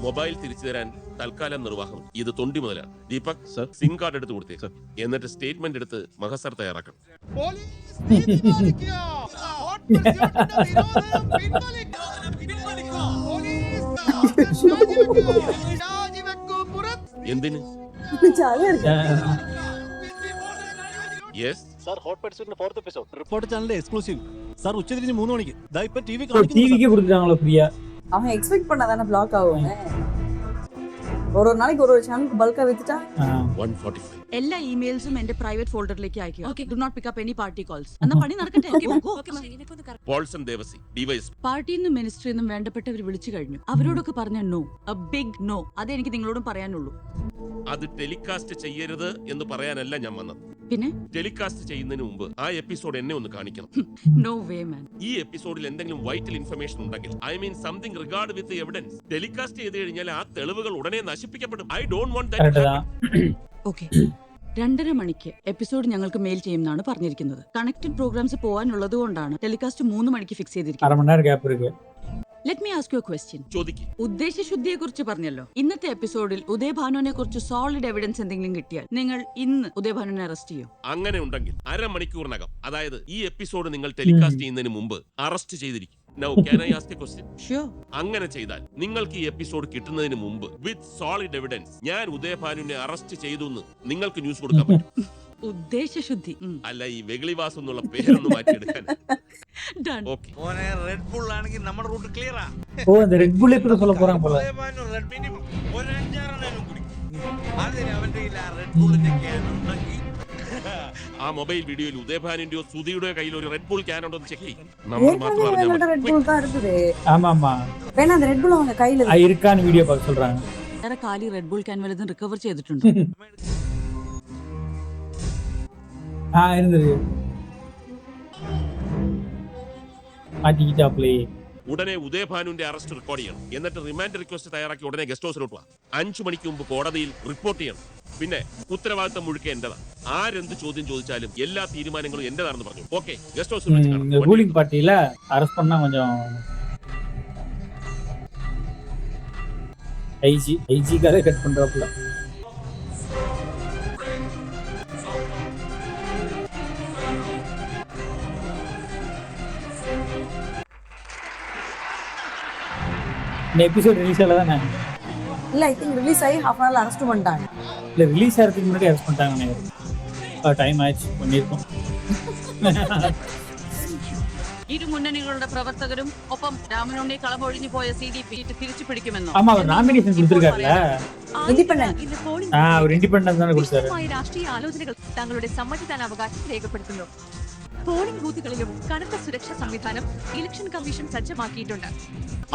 Mobile തിരിച്ചു തരാൻ തൽക്കാലം നിർവാഹം. ഇത് തൊണ്ടി മുതലാണ്. ദീപക് സർ, സിം കാർഡ് എടുത്ത് കൊടുത്തേ. എന്നിട്ട് സ്റ്റേറ്റ്മെന്റ് എടുത്ത് മഹസർ തയ്യാറാക്കണം. എന്തിന്? റിപ്പോർട്ട് ചാനലിലെ എക്സ്ക്ലൂസീവ് സാർ. ഉച്ചതിരിഞ്ഞ് 3 മണിക്ക് ടിവിക്ക് കൊടുത്തിട്ടാണല്ലോ ഫ്രീ. அவன் எக்ஸ்பெக்ட் பண்ணாதானே பிளாக் ஆகும். ஒரு நாளைக்கு ஒரு சேனலுக்கு பல்கா வித்துட்டா 1:45. എല്ലാ ഇമെയിൽസും എന്റെ പ്രൈവറ്റ് ഫോൾഡറിലേക്ക് അയക്കുക. Do not pick up any party calls. എന്നാ പണി നടക്കട്ടെ. പോൾസൺ ദേവസി ഡിവൈസ്. പാർട്ടിയിൽ നിന്നും മിനിസ്ട്രിയിൽ നിന്നും വേണ്ടപ്പെട്ടവർ വിളിച്ചു കഴിഞ്ഞു. അവരോടൊക്കെ പറഞ്ഞ നോ, എ ബിഗ് നോ. അതേ എനിക്ക് നിങ്ങളോടും പറയാനുള്ളൂ. അത് ടെലികാസ്റ്റ് ചെയ്യരുത് എന്ന് പറയാനല്ല ഞാൻ വന്നത്. പിന്നെ ടെലികാസ്റ്റ് ചെയ്യുന്നതിന് മുമ്പ് ആ എപ്പിസോഡ് എന്നെ ഒന്ന് കാണിക്കണം. No way man. ഈ എപ്പിസോഡിൽ എന്തെങ്കിലും വൈറ്റൽ ഇൻഫർമേഷൻ ഉണ്ടെങ്കിൽ I mean something regard with evidence telecast ചെയ്ത് കഴിഞ്ഞാൽ ആ തെളിവുകൾ ഉടനെ നശിപ്പിക്കപ്പെടും. I don't want that. Okay, 2:30 മണിക്ക് എപ്പിസോഡ് ഞങ്ങൾക്ക് മെയിൽ ചെയ്യുമെന്നാണ് പറഞ്ഞിരിക്കുന്നത്. കണക്റ്റഡ് പ്രോഗ്രാംസ് പോകാനുള്ളത് കൊണ്ടാണ് ടെലികാസ്റ്റ് 3 മണിക്ക് ഫിക്സ് ചെയ്തിരിക്കുന്നത്. Let me ask you A question. ചോദിക്കും. ഉദ്ദേശശുദ്ധിയെ കുറിച്ച് പറഞ്ഞല്ലോ. ഇന്നത്തെ എപ്പിസോഡിൽ ഉദയഭാനുവിനെ കുറിച്ച് സോളിഡ് എവിഡൻസ് എന്തെങ്കിലും കിട്ടിയാൽ നിങ്ങൾ ഇന്ന് ഉദയഭാനുവിനെ അറസ്റ്റ് ചെയ്യും? അങ്ങനെ ഉണ്ടെങ്കിൽ അരമണിക്കൂറിനകം, അതായത് ഈ എപ്പിസോഡ് നിങ്ങൾ ടെലികാസ്റ്റ് ചെയ്യുന്നതിന് മുമ്പ് അറസ്റ്റ് ചെയ്തിരിക്കും. Now, can I ask a question? Sure. അങ്ങനെ ചെയ്താൽ നിങ്ങൾക്ക് ഈ എപ്പിസോഡ് കിട്ടുന്നതിന് മുമ്പ് വിത്ത് സോളിഡ് എവിഡൻസ് ഞാൻ ഉദയഭാനുവിനെ അറസ്റ്റ് ചെയ്തു എന്ന് നിങ്ങൾക്ക് ന്യൂസ് കൊടുക്കാൻ പറ്റും. ഉദ്ദേശശുദ്ധി അല്ല, ഈ വെഗളിവാസ് എന്നുള്ള പേരൊന്ന് മാറ്റിയെടുക്കാൻ. ഓക്കെ. റെഡ് ബുൾ ആണെങ്കിൽ നമ്മുടെ റൂട്ട് ക്ലിയറാ. ഓ அந்த ரெட் புல் கூட சொல்ல போறாங்க போல. റെഡ് മിനിമം ഒരു 5-6 കുടിക്കും. അതിന് അവന്റെ റെഡ് ബുള്ളിന്റെ ക്യാൻ ഉണ്ടെങ്കിൽ ആ മൊബൈൽ വീഡിയോയിൽ ഉദയഭാനുവിന്റെയോ സുധിയുടെയോ കയ്യിൽ ഒരു റെഡ് ബുൾ ക്യാൻ ഉണ്ടോ എന്ന് ചെക്ക് ചെയ്യും. നമ്മൾ മാത്രം അറിഞ്ഞാൽ ரெட் புல் தான் இருக்குது. ஆமா ஆமா. வேணா அந்த ரெட் புல் அவங்க கையில இருக்கான்னு வீடியோ பார்க்க சொல்றாங்க. വേറെ കാലി റെഡ് ബുൾ ക്യാൻ വലുതും റിക്കവർ ചെയ്തിട്ടുണ്ട്. இருந்தது. മാറ്റിക്കിട്ടാപ്ലേ. ഉടനെ ഉദയഭാനുവിന്റെ അറസ്റ്റ് റെക്കോർഡ് ചെയ്യണം. എന്നിട്ട് റിമാൻഡ് റിക്വസ്റ്റ് തയ്യാറാക്കി ഉടനെ ഗസ്റ്റ് ഹൗസിലോട്ട് വാ. 5 മണിക്ക് മുമ്പ് കോടതിയിൽ റിപ്പോർട്ട് ചെയ്യണം. പിന്നെ ഉത്തരവാദിത്തം മുഴുക്കെ എന്റേതാണ്. ആരെന്ത് ചോദ്യം ചോദിച്ചാലും എല്ലാ തീരുമാനങ്ങളും എന്റേതാണെന്ന് പറഞ്ഞു. ഓക്കെ, ഗസ്റ്റ് ഹൗസിൽ വെച്ച് കാണാം. ரூலிங் பார்ட்டில அரெஸ்ட் பண்ணா கொஞ்சம் ஐஜிக்காக கட் பண்றாப்ல. இந்த எபிசோட் ரிலீஸ் ஆகலதானே? இல்ல, ஐ திங்க் ரிலீஸ் ஆகி half an hour அரெஸ்ட் பண்ணிட்டாங்க. இல்ல, ரிலீஸ் ஆகிறதுக்கு முன்னாடி அரெஸ்ட் பண்ணிட்டாங்க நினைக்கிறேன். டைம் ஆயிடுச்சு பண்ணியிருக்கோம். ഇരു മുന്നണികളുടെ പ്രവർത്തകരും ഒപ്പം രാമനുണ്ണി കളമൊഴിഞ്ഞു പോയ CDP തിരിച്ചു പിടിക്കുമെന്നോ? ஆமா, அவர் நாமினேஷன் கொடுத்திருக்காருல. ഇൻഡിപെൻഡന്റ്. ஒரு இண்டிபெண்டன்ட் தான கொடுத்தாரு. രാഷ്ട്രീയ ആലോചനകൾ തങ്ങളുടെ സമ്മതിദാന അവകാശം രേഖപ്പെടുത്തുന്നു. പോളിംഗ് ബൂത്തുകളിലും കനത്ത സുരക്ഷാ സംവിധാനം ഇലക്ഷൻ കമ്മീഷൻ സജ്ജമാക്കിയിട്ടുണ്ട്.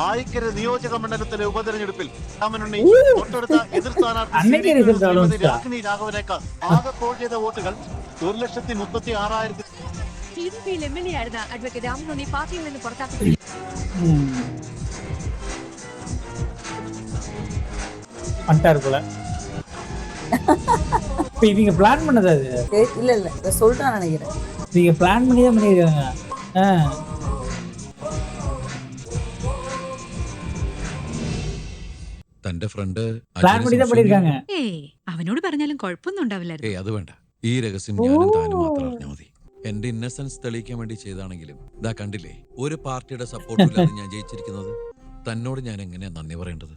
ആയിക്കര നിയോജക മണ്ഡലത്തിലെ ഉപതെരഞ്ഞെടുപ്പിൽ രാമനുണ്ണി തൊട്ടടുത്ത എതിർ അന്നേക്ക് result ആണോ? രാഗിണി രാഘവനേക്കാൾ ആകെ പോൾ ചെയ്ത വോട്ടുകൾ 1,36,000. TDPയിൽ MLA ആയിരുന്ന അഡ്വക്കേറ്റ് രാമനുണ്ണി പാർട്ടിയിൽ നിന്ന് പുറത്താക്കി. பண்ணிட்டாரு போல. இப்போ இவங்க பிளான் பண்ணது அது. இல்ல இல்ல, இத சொல்றான்னு நினைக்கிறேன். இவங்க பிளான் பண்ணி தான் பண்ணிருக்காங்க. തന്റെ ഫ്രണ്ട് പ്ലാൻ பண்ணி தான் பண்ணிருக்காங்க. അവനോട് പറഞ്ഞാലും കുഴപ്പമൊന്നും ഉണ്ടാവില്ലായിരുന്നു. അത് വേണ്ട. ഈ രഹസ്യം ഞാനും താനും മാത്രം അറിഞ്ഞാൽ മതി. എന്റെ ഇന്നസെൻസ് തെളിയിക്കാൻ വേണ്ടി ചെയ്താണെങ്കിലും ഇതാ കണ്ടില്ലേ, ഒരു പാർട്ടിയുടെ സപ്പോർട്ട് ഇല്ലാതെ ഞാൻ ജയിച്ചിരിക്കുന്നത്. തന്നോട് ഞാൻ എങ്ങനെയാ നന്ദി പറയേണ്ടത്?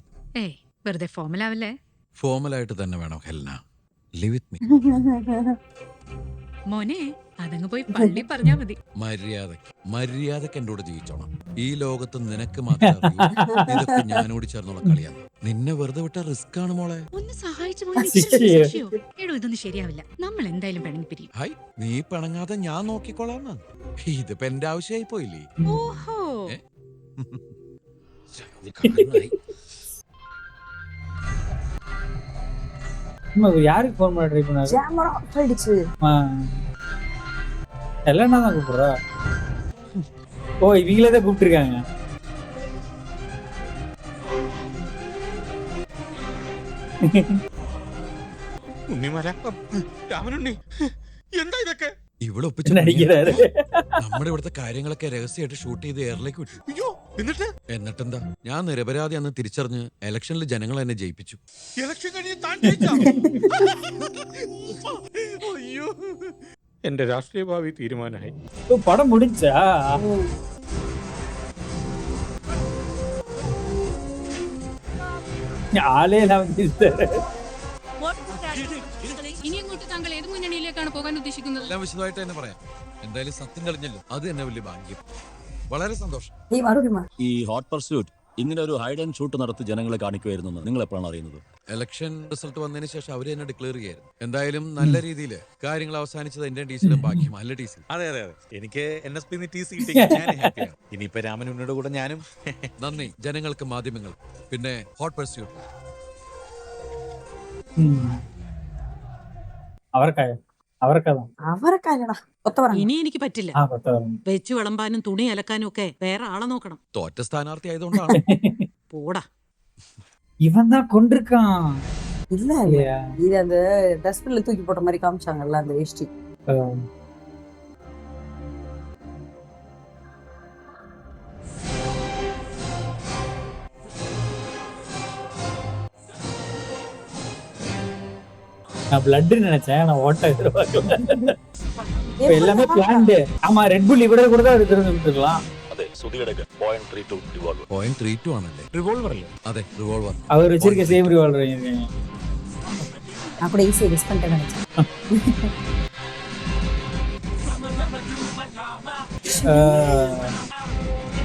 വെറുതെ ഫോമലാവല്ലേ? ഫോമലായിട്ട് തന്നെ വേണം ഹെൽന. Live with me. മോനെ, അതങ്ങ് പോയി പള്ളി പറഞ്ഞാ മതി. മര്യാദക്ക് എന്നോട് ജീവിച്ചോണം. ഈ ലോകത്ത് നിനക്ക് മാത്രം അറിയൂ, ഇതൊക്കെ ഞാനോട് ചേർന്നുള്ള കളിയാണ്. നിന്നെ വെറുതെ വിട്ട റിസ്ക് ആണ് മോളെ. ഒന്ന് സഹായിച്ചു. എടോ, ഇതൊന്നും ശരിയാവില്ല. നമ്മൾ എന്തായാലും പിണങ്ങി പിരിയും. ഹൈ, നീ പിണങ്ങാതെ ഞാൻ നോക്കിക്കോളാം. ഇതിപ്പോ എന്റെ ആവശ്യമായി പോയില്ലേ? ഓഹോ, யாருக்கு ஃபோன் பண்ண ட்ரை பண்ணாரு? கேமரா ஆஃப் ஆயிடுச்சு. எல்லாம் நான் தான் கூப்பிடுறா. ஓ, இவங்களே தான் கூப்பிட்டுருக்காங்க. ഉണ്ണിമാല, രാമനുണ്ണി, എന്താ ഇതൊക്കെ? ഇവിടെ നമ്മുടെ ഇവിടുത്തെ കാര്യങ്ങളൊക്കെ രഹസ്യമായിട്ട് ഷൂട്ട് ചെയ്ത് എയറിലേക്ക് വിട്ടു. എന്നിട്ടെന്താ, ഞാൻ നിരപരാധിയാന്ന് തിരിച്ചറിഞ്ഞ് ഇലക്ഷനിൽ ജനങ്ങൾ എന്നെ ജയിപ്പിച്ചു. അയ്യോ, എന്റെ രാഷ്ട്രീയ ഭാവി തീരുമാനമായി. പടം മുടിച്ചാ? ഇനി അങ്ങോട്ട് താങ്കൾ ഏത് മുന്നണിയിലേക്കാണ് പോകാൻ ഉദ്ദേശിക്കുന്നത്? എല്ലാം വിശദമായിട്ട് തന്നെ പറയാം. എന്തായാലും സത്യം തെളിഞ്ഞല്ലോ, അത് തന്നെ വലിയ ഭാഗ്യം. വളരെ സന്തോഷം. ഈ ഹോട്ട് പർസ്യൂട്ട് ഇങ്ങനെ ഒരു ഹൈഡ് ആൻഡ് ഷൂട്ട് നടത്തി ജനങ്ങളെ കാണിക്കുമായിരുന്നു നിങ്ങൾ എപ്പോഴാണ് അറിയുന്നത്? ഇലക്ഷൻ റിസൾട്ട് വന്നതിന് ശേഷം അവര് തന്നെ ഡിക്ലെയർ ചെയ്യായിരുന്നു. എന്തായാലും നല്ല രീതിയിൽ കാര്യങ്ങൾ അവസാനിച്ചത് എന്റെ ടീസിലും ബാക്കിയും അല്ല ടീസിൽ. അതെ അതെ അതെ, എനിക്ക് NSP TC ഹാപ്പിയാണ്. ഇനിയിപ്പോ രാമനുണ്ണിയുടെ കൂടെ ഞാനും. നന്ദി ജനങ്ങൾക്ക്, മാധ്യമങ്ങൾ, പിന്നെ ഹോട്ട് പർസ്യൂട്ട്. അവർക്കല്ലടാ കൊത്ത പറഞ്ഞു. ഇനി എനിക്ക് പറ്റില്ല. വെച്ചു വിളമ്പാനും തുണി അലക്കാനും ഒക്കെ വേറെ ആളെ നോക്കണം. തോറ്റ സ്ഥാനാർത്ഥി ആയതുകൊണ്ടാണ്. പോടാ. இவன் தான் கொண்டிருக்கான். இல்ல இது அந்த டஸ்ட்பின்ல தூக்கி போட்ட மாதிரி காமிச்சாங்கல்ல அந்த வேஷ்டி. நான் பிளட் நினைச்சேன், நான் ஓட்ட எதிர்பார்க்கல. இப்ப எல்லாமே பிளான்டு. ஆமா, ரெட் புல் இவட கூட தான் எடுத்துக்கலாம். അതെ, സുധിയുടെ .32 റിവോൾവർ. .32 ആണല്ലേ? റിവോൾവർ അല്ലേ? അതെ, റിവോൾവർ. அவர் வச்சிருக்க சேம் ரிவால்வர். நான் கூட ஈஸியா கெஸ் பண்ணிட்டேன் நினைச்சேன்.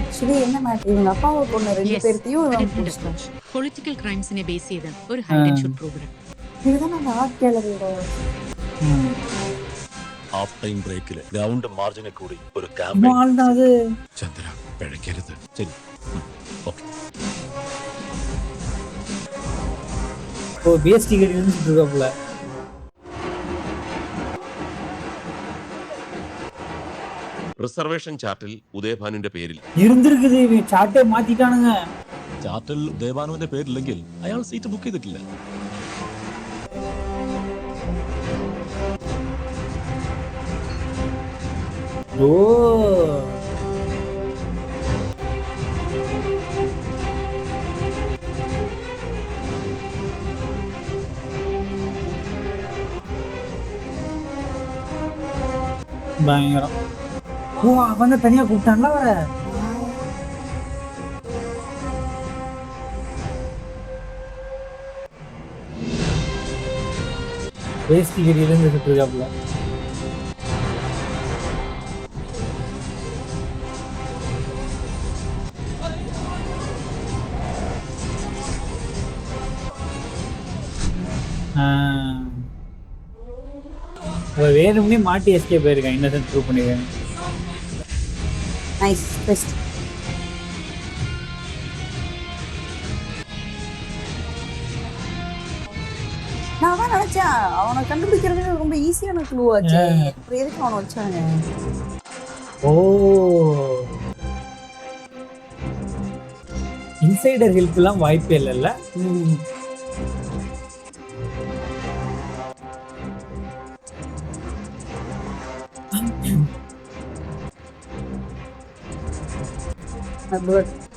ஆக்சுவலி என்ன மேட்டர், இவங்க அப்பாவை பொண்ணு ரெண்டு பேர்த்தையும் இவன் பிடிச்சிட்டான். പൊളിറ്റിക്കൽ ക്രൈംസിനെ ബേസ് ചെയ്ത ഒരു ഹൈഡ് ആൻഡ് ഷൂട്ട് പ്രോഗ്രാം. இதுதான் அந்த ஆர்ட் கேலரியோட ഹാഫ് ടൈം ബ്രേക്കിൽ ഗ്രൗണ്ട് മാർജിനെ കൂടി ഒരു அது ചന്ദ്ര പിഴയ്ക്കരുത്. ശരി, ഓക്കെ. ஓ வேஸ்டி கட்டி இருந்துட்டு இருக்காப்ல. റിസർവേഷൻ ചാർട്ടിൽ ഉദയഭാനുവിന്റെ പേരിൽ இருந்திருக்குது, இவன் சாட்டே மாத்திட்டானுங்க. ചാർട്ടിൽ ദേവാനുവിന്റെ പേരില്ലെങ്കിൽ അയാൾ സീറ്റ് ബുക്ക് ചെയ്തിട്ടില്ല. ஓ பயங்கரம். ஓ அவன் தான் தனியா கூப்பிட்டான்ல அவரை. வேஸ்டி கடியில இருந்து இருக்காப்ல. வேணும்னே மாட்டி எஸ்கேப் ஆயிருக்கான், இன்னசென்ட் ப்ரூவ் பண்ணிருக்காங்க. Nice best. நான் தான் நினைச்சேன் அவனை கண்டுபிடிக்கிறது ரொம்ப ஈஸியான க்ளூ ஆச்சு. அப்புறம் எதுக்கு அவனை வச்சாங்க? ஓ இன்சைடர் ஹெல்ப் எல்லாம் வாய்ப்பே இல்லைல்ல.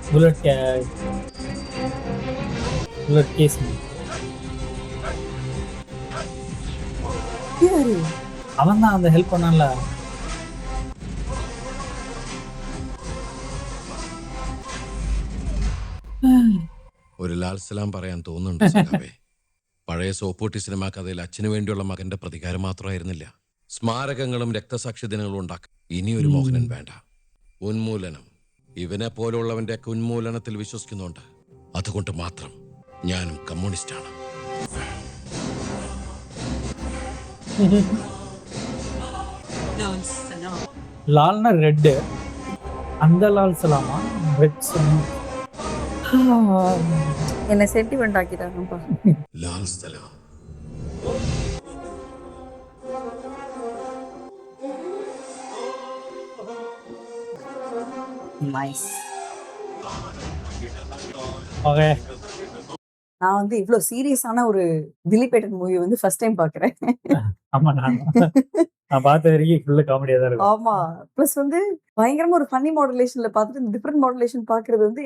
புல்லட் கேஸ் அவன் தான் அந்த ஹெல்ப் பண்ணான்ல. ഒരു ലാൽ സലാം പറയാൻ തോന്നുന്നുണ്ട് സഖാവേ. പഴയ സോപ്പോട്ടി സിനിമാ കഥയിൽ അച്ഛനു വേണ്ടിയുള്ള മകന്റെ പ്രതികാരം മാത്രമായിരുന്നില്ല, സ്മാരകങ്ങളും രക്തസാക്ഷി ദിനങ്ങളും ഉണ്ടാക്കും. ഇനിയൊരു മോഹനൻ വേണ്ട. ഉന്മൂലനം. ഇവനെ പോലുള്ളവന്റെ ഒക്കെ ഉന്മൂലനത്തിൽ വിശ്വസിക്കുന്നുണ്ട്. അതുകൊണ്ട് മാത്രം ഞാനും കമ്മ്യൂണിസ്റ്റാണ്. லால்னா ரெட், அந்த லால் சலாமா ரெட் சலாம். என்ன சென்டிமெண்ட் ஆக்கிட்டாங்கப்பா. ലാൽ സലാം. நைஸ். ஓகே, நான் வந்து இவ்வளவு சீரியஸான ஒரு திலீபேட்டன் மூவி வந்து ஃபர்ஸ்ட் டைம் பாக்குறேன். ஆமா நான் பார்த்த வரைக்கும் ஃபுல்லா காமெடியா தான் இருக்கும். ஆமா, பிளஸ் வந்து பயங்கரமா ஒரு ஃபன்னி மாடுலேஷன்ல பார்த்துட்டு டிஃபரெண்ட் மாடுலேஷன் பாக்குறது வந்து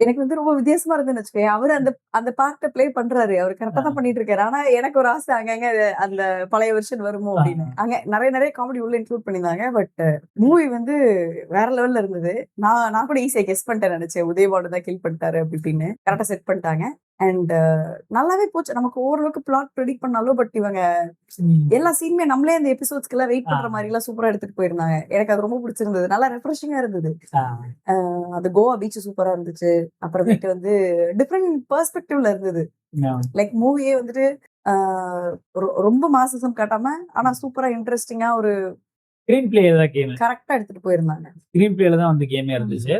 எனக்கு வந்து ரொம்ப வித்தியாசமா இருந்துன்னு வச்சுக்கோங்க. அவரு அந்த பார்ட்ட ப்ளே பண்றாரு, அவர் கரெக்டா தான் பண்ணிட்டு இருக்காரு. ஆனா எனக்கு ஒரு ஆசை அங்கங்க அந்த பழைய வெர்ஷன் வருமோ அப்படின்னு. அங்க நிறைய காமெடி உள்ள இன்க்ளூட் பண்ணியிருந்தாங்க. பட் மூவி வந்து வேற லெவல்ல இருந்தது. நான் கூட ஈஸியா கெஸ் பண்ணிட்டேன் நினைச்சேன், உதயபாடு தான் கில் பண்ணிட்டாரு அப்படி இப்படின்னு. கரெக்டா செட் பண்ணிட்டாங்க. அண்ட் நல்லாவே போச்சு. நமக்கு ஓரளவுக்கு பிளாட் ப்ரெடிக்ட் பண்ணாலும் பட் இவங்க எல்லா சீனுமே நம்மளே அந்த எபிசோட்ஸ்க்கு எல்லாம் வெயிட் பண்ற மாதிரி எல்லாம் சூப்பரா எடுத்துட்டு போயிருந்தாங்க. எனக்கு அது ரொம்ப பிடிச்சிருந்தது. நல்லா ரெஃப்ரெஷிங்கா இருந்தது. அது கோவா பீச் சூப்பரா இருந்துச்சு. அப்புறமேட்டு வந்து டிஃப்ரெண்ட் பெர்ஸ்பெக்டிவ்ல இருந்தது. லைக் மூவியே வந்துட்டு ரொம்ப மாசம் காட்டாம ஆனா சூப்பரா இன்ட்ரெஸ்டிங்கா ஒரு ஸ்கிரீன் பிளே தான் கேம் கரெக்டா எடுத்துட்டு போயிருந்தாங்க. ஸ்கிரீன் பிளேல தான் வந்து கேமே இருந்துச்சு.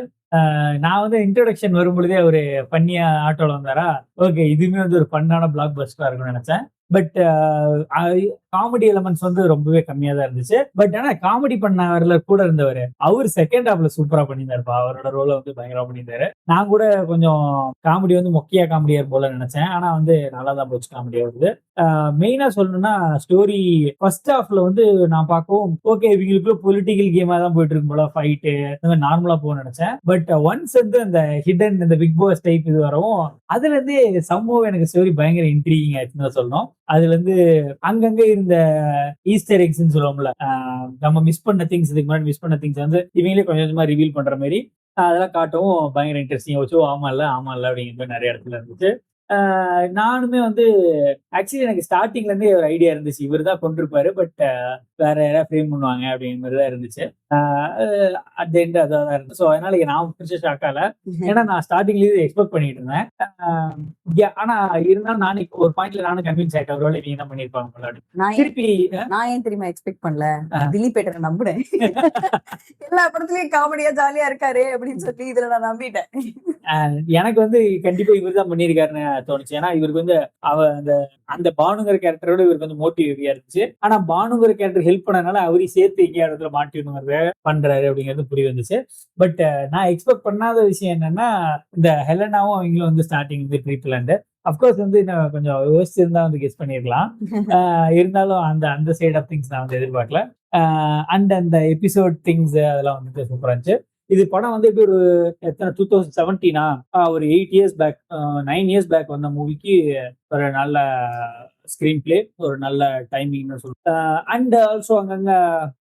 நான் வந்து இன்ட்ரோடக்ஷன் வரும்பொழுதே ஒரு பண்ணியா ஆட்டோல வந்தாரா, ஓகே இதுவுமே வந்து ஒரு ஃபன்னான பிளாக் பஸ்டரா இருக்கும்னு நினைச்சேன். பட் காமெடி எலமெண்ட்ஸ் வந்து ரொம்பவே கம்மியா தான் இருந்துச்சு. பட் ஆனா காமெடி பண்ணவர்ல கூட இருந்தவர் அவர் செகண்ட் ஹாஃப்ல சூப்பரா பண்ணியிருந்தாருப்பா. அவரோட ரோலை வந்து பயங்கரமா பண்ணியிருந்தாரு. நான் கூட கொஞ்சம் காமெடி வந்து மொக்கையா காமெடியா போல நினைச்சேன். ஆனா வந்து நல்லா தான் போச்சு காமெடியா வருது. மெயினா சொல்லணும்னா ஸ்டோரி ஃபர்ஸ்ட் ஹாஃப்ல வந்து நான் பார்க்கவும் ஓகே இவங்களுக்குள்ள பொலிட்டிக்கல் கேமா தான் போயிட்டு இருக்கும் போல, ஃபைட்டு இந்த மாதிரி நார்மலா போக நினைச்சேன். பட் ஒன்ஸ் வந்து அந்த ஹிடன் இந்த பிக் பாஸ் டைப் இது வரவும் அதுல இருந்து சம்பவம் எனக்கு ஸ்டோரி பயங்கர இன்ட்ரீகிங் ஆயிடுச்சுன்னு தான் சொல்லணும். அதுல இருந்து அங்கங்க இருந்த ஈஸ்டர் எக்ஸ்ன்னு சொல்லுவோம்ல, நம்ம மிஸ் பண்ண திங்ஸ், இதுக்கு முன்னாடி மிஸ் பண்ண திங்ஸ் வந்து இவங்களே கொஞ்சம் கொஞ்சமா ரிவீல் பண்ற மாதிரி அதெல்லாம் காட்டவும் பயங்கர இன்ட்ரெஸ்டிங் வச்சு ஆமா இல்ல அப்படிங்கிற மாதிரி நிறைய இடத்துல இருந்துச்சு. நானுமே வந்து ஆக்சுவலி எனக்கு ஸ்டார்டிங்ல இருந்தே ஒரு ஐடியா இருந்துச்சு, இவர் தான் கொண்டிருப்பாரு, பட் வேற யாராவது ஃப்ரேம் பண்ணுவாங்க அப்படிங்கிற மாதிரி தான் இருந்துச்சு. அட் த எண்ட் அதான் இருந்துச்சு. ஸோ அதனால நான் பிடிச்ச ஷாக் ஆகல. ஏன்னா நான் ஸ்டார்டிங்லேயே எக்ஸ்பெக்ட் பண்ணிட்டு இருந்தேன். ஆனா இருந்தாலும் நானே ஒரு பாயிண்ட்ல நானும் கன்வின்ஸ் ஆயிட்டேன் ஒருவேளை இவங்க தான் பண்ணிருப்பாங்க. திருப்பி நான் ஏன் தெரியுமா எக்ஸ்பெக்ட் பண்ணல, திலீப் ஏட்டரை நம்புறேன். எல்லா படத்துலயும் காமெடியா ஜாலியா இருக்காரு அப்படின்னு சொல்லி இதுல நான் நம்பிட்டேன். எனக்கு வந்து கண்டிப்பா இவர் தான் பண்ணியிருக்காருன்னு தோணுச்சு. ஏன்னா இவருக்கு வந்து அந்த பானுங்கிற கேரக்டரோட இவருக்கு வந்து மோட்டிவ் இருந்துச்சு. ஆனா பானுங்கிற கேரக்டர் ஹெல்ப் பண்ணனால அவரையும் சேர்த்து எங்கேயா இடத்துல மாட்டிடணுங்கிறத பண்றாரு அப்படிங்கிறது புரிய வந்துச்சு. பட் நான் எக்ஸ்பெக்ட் பண்ணாத விஷயம் என்னன்னா, இந்த ஹெலனாவும் அவங்களும் வந்து ஸ்டார்டிங் வந்து ட்ரீட்லாண்டு அப்கோர்ஸ் வந்து நான் கொஞ்சம் யோசிச்சிருந்தா வந்து கெஸ் பண்ணிருக்கலாம். இருந்தாலும் அந்த சைட் ஆஃப் திங்ஸ் நான் வந்து எதிர்பார்க்கல. அண்ட் அந்த எபிசோட் திங்ஸ் அதெல்லாம் வந்துட்டு சூப்பரா இருந்துச்சு. இது படம் வந்து எப்படி ஒரு 2017 ஒரு 8 இயர்ஸ் பேக் 9 இயர்ஸ் பேக் வந்த மூவிக்கு ஒரு நல்ல ஸ்கிரீன் பிளே, ஒரு நல்ல டைமிங்னு சொல்லுவேன். அண்ட் ஆல்சோ அங்கங்க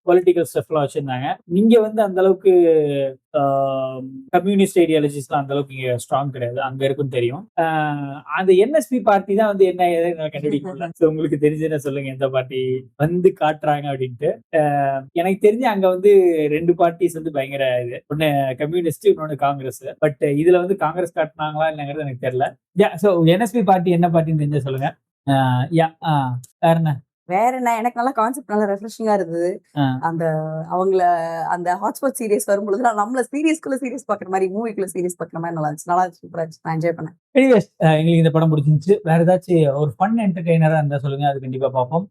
பொலிட்டிக்கல் ஸ்டெப்லாம் வச்சிருந்தாங்க. இங்க வந்து அந்த அளவுக்கு கம்யூனிஸ்ட் ஐடியாலஜிஸ்லாம் அந்த அளவுக்கு இங்க ஸ்ட்ராங் கிடையாது. அங்க இருக்குன்னு தெரியும். அந்த என்எஸ்பி பார்ட்டி தான் வந்து என்ன ஏதுன்னு கண்டுபிடிக்கல. உங்களுக்கு தெரிஞ்சுன்னா சொல்லுங்க எந்த பார்ட்டி வந்து காட்டுறாங்க அப்படின்ட்டு. எனக்கு தெரிஞ்சு அங்க வந்து 2 பார்ட்டிஸ் வந்து பயங்கர இது, ஒன்னு கம்யூனிஸ்ட் இன்னொன்னு காங்கிரஸ். பட் இதுல வந்து காங்கிரஸ் காட்டினாங்களா இல்லைங்கிறது எனக்கு தெரியல. சோ என்எஸ்பி பார்ட்டி என்ன பார்ட்டின்னு தெரிஞ்சா சொல்லுங்க. வேற என்ன, எனக்கு நல்லா கான்செப்ட் நல்லா ரெஃப்ரெஷிங்கா இருந்தது. அந்த அவங்கள அந்த ஹாட்ஸ்பாட் சீரியஸ் வரும்பொழுது நான் நம்மள சீரியஸ் பாக்குற மாதிரி, மூவிக்குள்ள சீரியஸ் பாக்குற மாதிரி நல்லா இருந்துச்சு. நல்லா சூப்பரா இருந்துச்சு. நான் என்ஜாய் பண்ணேன். எனிவேஸ் எங்களுக்கு இந்த படம் பிடிச்சிருந்துச்சு. வேற ஏதாச்சும் ஒரு ஃபன் என்டர்டெய்னரா இருந்தா சொல்லுங்க, அது கண்டிப்பா பார்ப்போம்.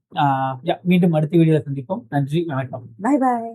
மீண்டும் அடுத்த வீடியோல சந்திப்போம். நன்றி, வணக்கம். பாய் பாய்.